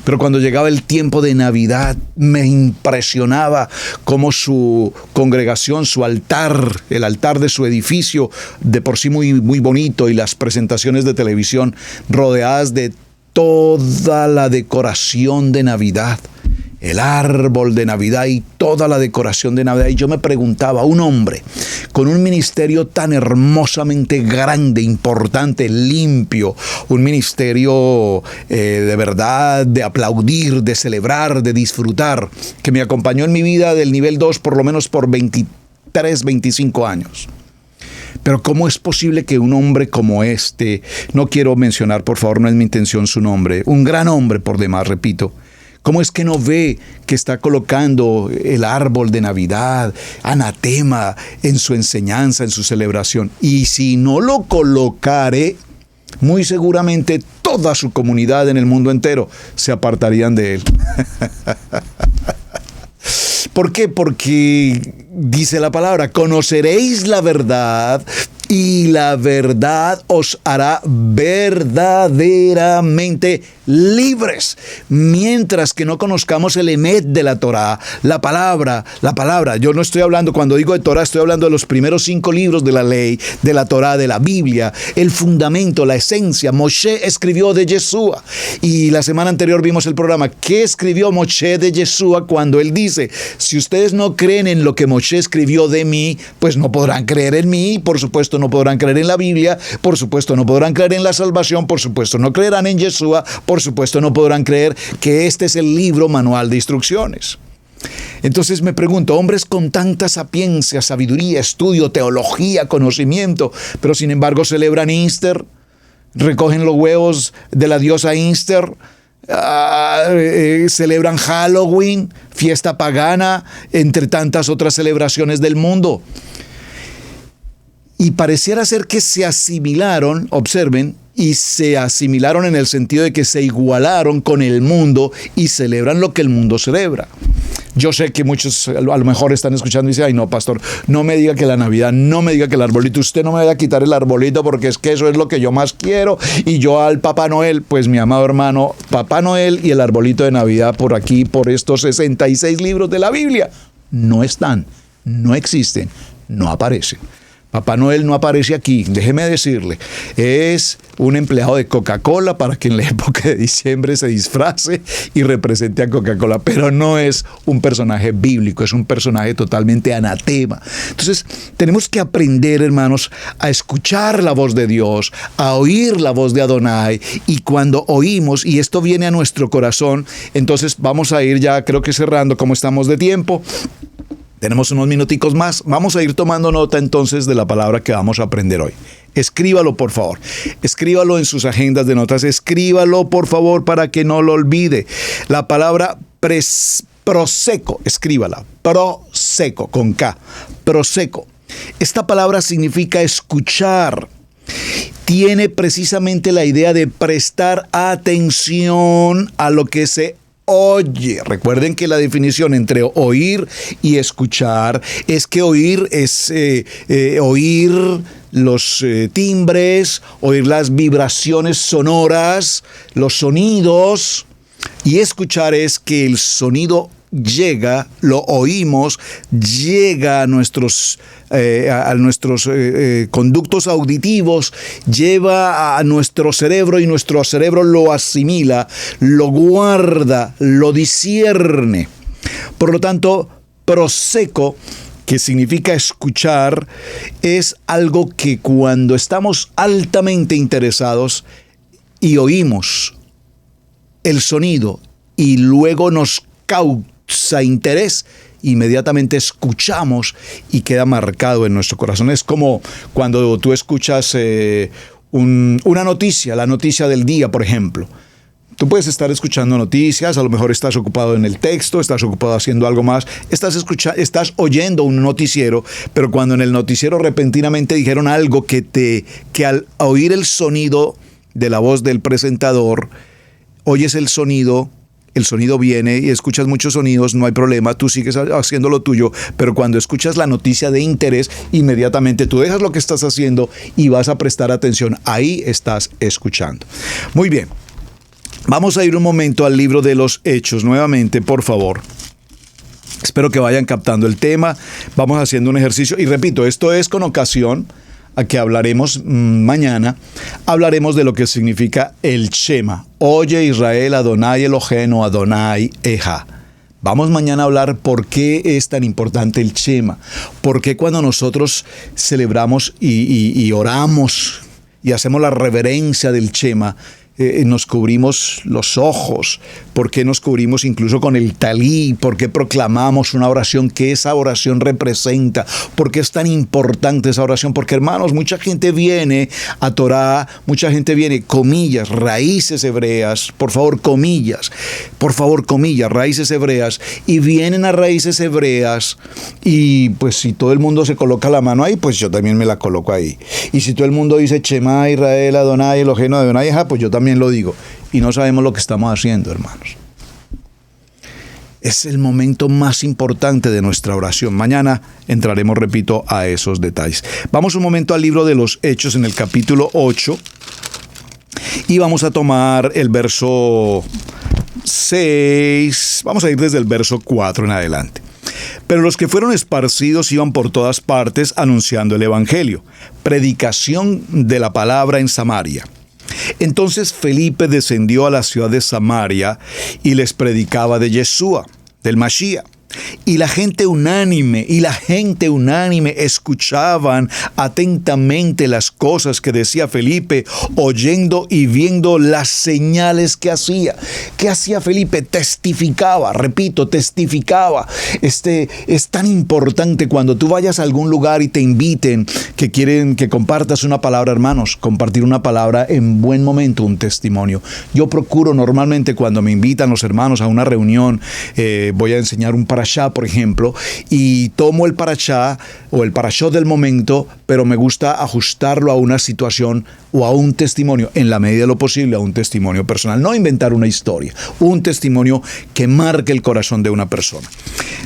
Pero cuando llegaba el tiempo de Navidad, me impresionaba cómo su congregación, su altar, el altar de su edificio, de por sí muy, muy bonito, y las presentaciones de televisión rodeadas de toda la decoración de Navidad, el árbol de Navidad y toda la decoración de Navidad. Y yo me preguntaba, un hombre con un ministerio tan hermosamente grande, importante, limpio, un ministerio de verdad, de aplaudir, de celebrar, de disfrutar, que me acompañó en mi vida del nivel 2 por lo menos por 23, 25 años. Pero ¿cómo es posible que un hombre como este, no quiero mencionar, por favor, no es mi intención su nombre, un gran hombre por demás, repito, ¿cómo es que no ve que está colocando el árbol de Navidad, anatema, en su enseñanza, en su celebración? Y si no lo colocare, muy seguramente toda su comunidad en el mundo entero se apartarían de él. ¿Por qué? Porque dice la palabra, conoceréis la verdad y la verdad os hará verdaderamente libres. Mientras que no conozcamos el emet de la Torá, la palabra, yo no estoy hablando, cuando digo de Torá, estoy hablando de los primeros 5 libros de la ley, de la Torá, de la Biblia, el fundamento, la esencia. Moshe escribió de Yeshua, y la semana anterior vimos el programa. ¿Qué escribió Moshe de Yeshua cuando él dice, si ustedes no creen en lo que Moshe escribió de mí, pues no podrán creer en mí, por supuesto no podrán creer en la Biblia, por supuesto no podrán creer en la salvación, por supuesto no creerán en Yeshua, por supuesto no podrán creer que este es el libro manual de instrucciones. Entonces me pregunto, hombres con tanta sapiencia, sabiduría, estudio, teología, conocimiento, pero sin embargo celebran Easter, recogen los huevos de la diosa Easter, celebran Halloween, fiesta pagana, entre tantas otras celebraciones del mundo. Y pareciera ser que se asimilaron, observen, y se asimilaron en el sentido de que se igualaron con el mundo y celebran lo que el mundo celebra. Yo sé que muchos a lo mejor están escuchando y dicen, ay no, pastor, no me diga que la Navidad, no me diga que el arbolito, usted no me vaya a quitar el arbolito porque es que eso es lo que yo más quiero y yo al Papá Noel. Pues mi amado hermano, Papá Noel y el arbolito de Navidad por aquí, por estos 66 libros de la Biblia, no están, no existen, no aparecen. Papá Noel no aparece aquí, déjeme decirle, es un empleado de Coca-Cola para que en la época de diciembre se disfrace y represente a Coca-Cola, pero no es un personaje bíblico, es un personaje totalmente anatema. Entonces, tenemos que aprender, hermanos, a escuchar la voz de Dios, a oír la voz de Adonai, y cuando oímos, y esto viene a nuestro corazón, entonces vamos a ir ya, creo que cerrando, como estamos de tiempo. Tenemos unos minuticos más. Vamos a ir tomando nota entonces de la palabra que vamos a aprender hoy. Escríbalo, por favor. Escríbalo en sus agendas de notas. Escríbalo, por favor, para que no lo olvide. La palabra proseco. Escríbala. Proseco, con K. Proseco. Esta palabra significa escuchar. Tiene precisamente la idea de prestar atención a lo que se oye. Recuerden que la definición entre oír y escuchar es que oír es oír los timbres, oír las vibraciones sonoras, los sonidos, y escuchar es que el sonido llega, lo oímos, llega a nuestros conductos auditivos, lleva a nuestro cerebro y nuestro cerebro lo asimila, lo guarda, lo discierne. Por lo tanto, proseco, que significa escuchar, es algo que cuando estamos altamente interesados y oímos el sonido y luego nos causa interés, inmediatamente escuchamos y queda marcado en nuestro corazón. Es como cuando tú escuchas una noticia, la noticia del día, por ejemplo. Tú puedes estar escuchando noticias, a lo mejor estás ocupado en el texto, estás ocupado haciendo algo más, estás oyendo un noticiero, pero cuando en el noticiero repentinamente dijeron algo que al oír el sonido de la voz del presentador, oyes el sonido viene y escuchas muchos sonidos, no hay problema, tú sigues haciendo lo tuyo, pero cuando escuchas la noticia de interés, inmediatamente tú dejas lo que estás haciendo y vas a prestar atención. Ahí estás escuchando. Muy bien, vamos a ir un momento al libro de los Hechos nuevamente, por favor. Espero que vayan captando el tema. Vamos haciendo un ejercicio y repito, esto es con ocasión a que hablaremos mañana, hablaremos de lo que significa el Shema. Oye Israel, Adonai Eloheinu, Adonai Eja. Vamos mañana a hablar por qué es tan importante el Shema. Por qué cuando nosotros celebramos y oramos y hacemos la reverencia del Shema, nos cubrimos los ojos, por qué nos cubrimos incluso con el talí, por qué proclamamos una oración que esa oración representa, por qué es tan importante esa oración, porque hermanos, mucha gente viene a Torah, mucha gente viene, comillas, raíces hebreas, por favor, comillas, raíces hebreas, y vienen a raíces hebreas, y pues si todo el mundo se coloca la mano ahí, pues yo también me la coloco ahí, y si todo el mundo dice Shema Israel, Adonai Eloheinu, Adonai Eja, pues yo también lo digo, y no sabemos lo que estamos haciendo, hermanos. Es el momento más importante de nuestra oración. Mañana entraremos, repito, a esos detalles. Vamos un momento al libro de los Hechos en el capítulo 8 y vamos a tomar el verso 6, vamos a ir desde el verso 4 en adelante. Pero los que fueron esparcidos iban por todas partes anunciando el evangelio, predicación de la palabra en Samaria. Entonces Felipe descendió a la ciudad de Samaria y les predicaba de Yeshua, del Mashiach. Y la gente unánime escuchaban atentamente las cosas que decía Felipe, oyendo y viendo las señales que hacía. ¿Qué hacía Felipe? Testificaba, repito, testificaba. Es tan importante cuando tú vayas a algún lugar y te inviten, que quieren que compartas una palabra, hermanos, compartir una palabra en buen momento, un testimonio. Yo procuro normalmente cuando me invitan los hermanos a una reunión, voy a enseñar un parashá, por ejemplo, y tomo el parashá o el parashot del momento, pero me gusta ajustarlo a una situación o a un testimonio, en la medida de lo posible, a un testimonio personal. No inventar una historia, un testimonio que marque el corazón de una persona.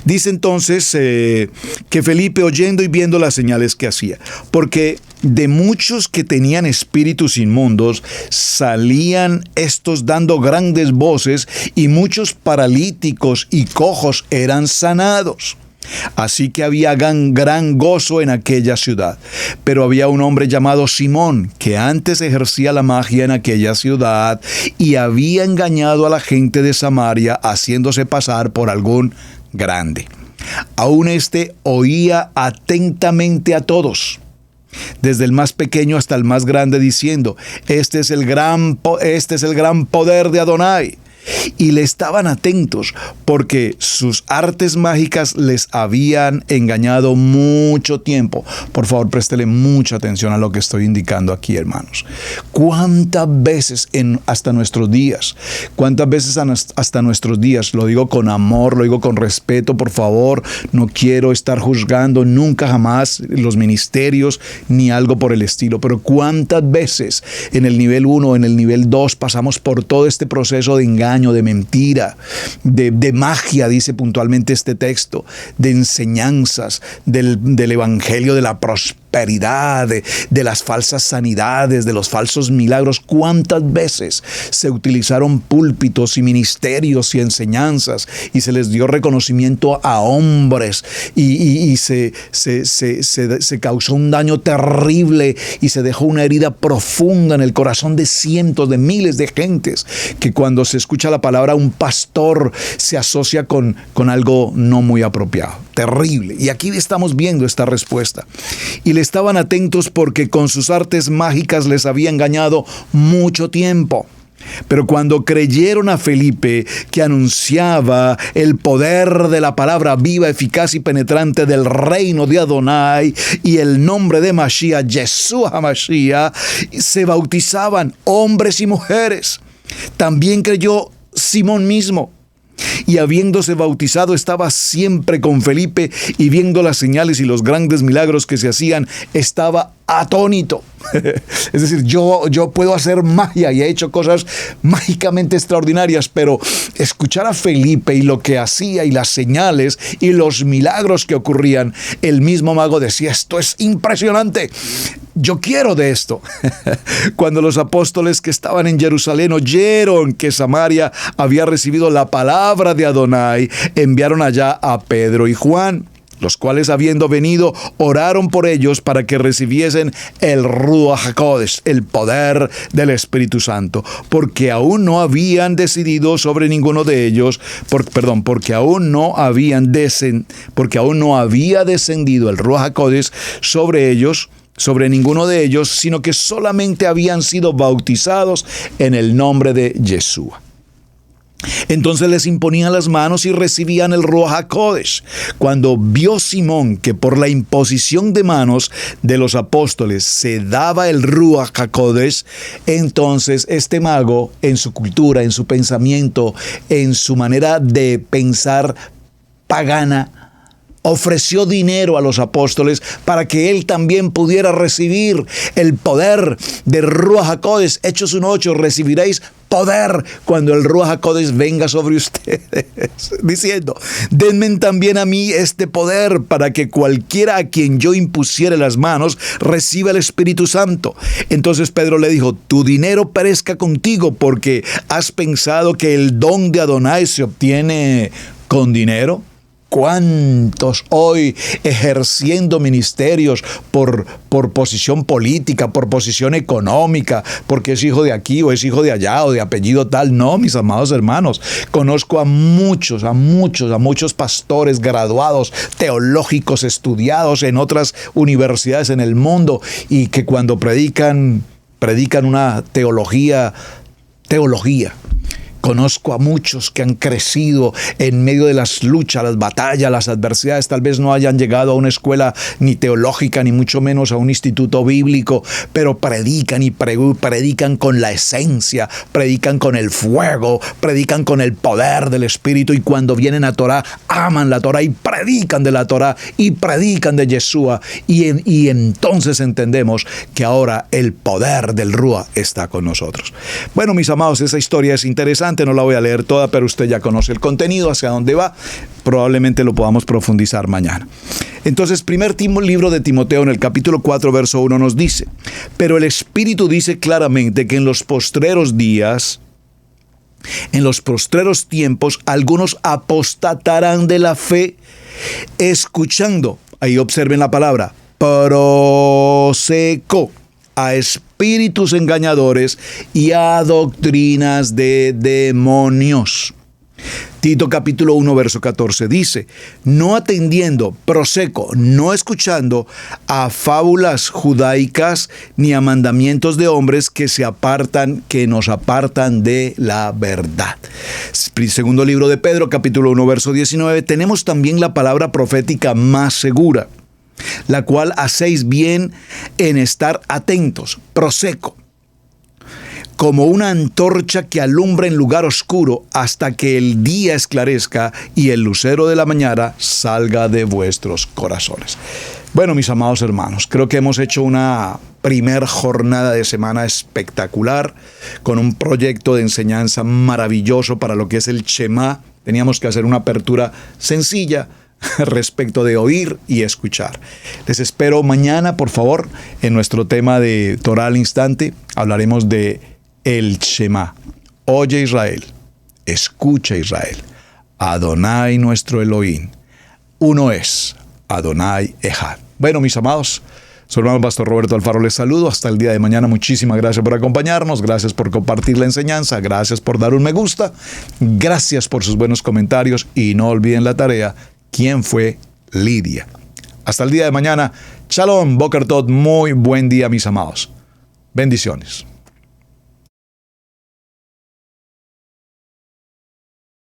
Dice entonces que Felipe, oyendo y viendo las señales que hacía, porque de muchos que tenían espíritus inmundos, salían estos dando grandes voces, y muchos paralíticos y cojos eran sanados. Así que había gran gozo en aquella ciudad. Pero había un hombre llamado Simón, que antes ejercía la magia en aquella ciudad y había engañado a la gente de Samaria, haciéndose pasar por algún grande. Aún éste oía atentamente a todos, desde el más pequeño hasta el más grande, diciendo: este es el gran poder de Adonai. Y le estaban atentos, porque sus artes mágicas les habían engañado mucho tiempo. Por favor, préstele mucha atención a lo que estoy indicando aquí, hermanos. ¿Cuántas veces hasta nuestros días, lo digo con amor, lo digo con respeto, por favor, no quiero estar juzgando nunca jamás los ministerios ni algo por el estilo, pero cuántas veces en el nivel 1, en el nivel 2, pasamos por todo este proceso de engaño, de mentira, de magia, dice puntualmente este texto, de enseñanzas, del evangelio de la prosperidad, de las falsas sanidades, de los falsos milagros. ¿Cuántas veces se utilizaron púlpitos y ministerios y enseñanzas y se les dio reconocimiento a hombres y se causó un daño terrible y se dejó una herida profunda en el corazón de cientos, de miles de gentes, que cuando se escucha la palabra un pastor se asocia con algo no muy apropiado? Terrible. Y aquí estamos viendo esta respuesta. Y le estaban atentos porque con sus artes mágicas les había engañado mucho tiempo. Pero cuando creyeron a Felipe, que anunciaba el poder de la palabra viva, eficaz y penetrante del reino de Adonai y el nombre de Mashiach, Yeshua HaMashiach, se bautizaban hombres y mujeres. También creyó Simón mismo, y habiéndose bautizado estaba siempre con Felipe, y viendo las señales y los grandes milagros que se hacían, estaba atónito. Es decir, yo puedo hacer magia y he hecho cosas mágicamente extraordinarias, pero escuchar a Felipe y lo que hacía y las señales y los milagros que ocurrían, el mismo mago decía: esto es impresionante, yo quiero de esto. Cuando los apóstoles que estaban en Jerusalén oyeron que Samaria había recibido la palabra de Adonai, enviaron allá a Pedro y Juan, los cuales, habiendo venido, oraron por ellos para que recibiesen el Ruach HaKodesh, el poder del Espíritu Santo, porque aún no habían decidido sobre ninguno de ellos, porque aún no había descendido el Ruach HaKodesh sobre ninguno de ellos, sino que solamente habían sido bautizados en el nombre de Yeshua. Entonces les imponían las manos y recibían el Ruach HaKodesh. Cuando vio Simón que por la imposición de manos de los apóstoles se daba el Ruach HaKodesh, entonces este mago, en su cultura, en su pensamiento, en su manera de pensar pagana, ofreció dinero a los apóstoles para que él también pudiera recibir el poder del Ruach HaKodesh. Hechos 1:8, recibiréis poder cuando el Ruach HaKodesh venga sobre ustedes, diciendo: denme también a mí este poder, para que cualquiera a quien yo impusiere las manos reciba el Espíritu Santo. Entonces Pedro le dijo: tu dinero perezca contigo, porque has pensado que el don de Adonai se obtiene con dinero. ¿Cuántos hoy ejerciendo ministerios por posición política, por posición económica, porque es hijo de aquí o es hijo de allá o de apellido tal? No, mis amados hermanos, conozco a muchos pastores graduados, teológicos, estudiados en otras universidades en el mundo, y que cuando predican una teología Conozco a muchos que han crecido en medio de las luchas, las batallas, las adversidades. Tal vez no hayan llegado a una escuela ni teológica, ni mucho menos a un instituto bíblico, pero predican y predican con la esencia, predican con el fuego, predican con el poder del Espíritu. Y cuando vienen a Torah, aman la Torah y predican de la Torah y predican de Yeshua. Y entonces entendemos que ahora el poder del Ruach está con nosotros. Bueno, mis amados, esa historia es interesante. No la voy a leer toda, pero usted ya conoce el contenido, hacia dónde va. Probablemente lo podamos profundizar mañana. Entonces, primer libro de Timoteo, en el capítulo 4, verso 1, nos dice: pero el Espíritu dice claramente que en los postreros días, en los postreros tiempos, algunos apostatarán de la fe, escuchando, ahí observen la palabra, proseco, a espíritus engañadores y a doctrinas de demonios. Tito capítulo 1 verso 14 dice: no atendiendo, proseco, no escuchando a fábulas judaicas ni a mandamientos de hombres que nos apartan de la verdad. Segundo libro de Pedro capítulo 1 verso 19, tenemos también la palabra profética más segura, la cual hacéis bien en estar atentos, proseco, como una antorcha que alumbra en lugar oscuro hasta que el día esclarezca y el lucero de la mañana salga de vuestros corazones. Bueno, mis amados hermanos, creo que hemos hecho una primer jornada de semana espectacular, con un proyecto de enseñanza maravilloso para lo que es el Shema. Teníamos que hacer una apertura sencilla respecto de oír y escuchar. Les espero mañana, por favor, en nuestro tema de Torah al instante. Hablaremos de el Shema. Oye Israel, escucha Israel, Adonai nuestro Elohim, uno es, Adonai Echad. Bueno, mis amados, su hermano Pastor Roberto Alfaro les saludo. Hasta el día de mañana. Muchísimas gracias por acompañarnos. Gracias por compartir la enseñanza. Gracias por dar un me gusta. Gracias por sus buenos comentarios. Y no olviden la tarea: ¿quién fue Lidia? Hasta el día de mañana. Shalom, Boker Tov. Muy buen día, mis amados. Bendiciones.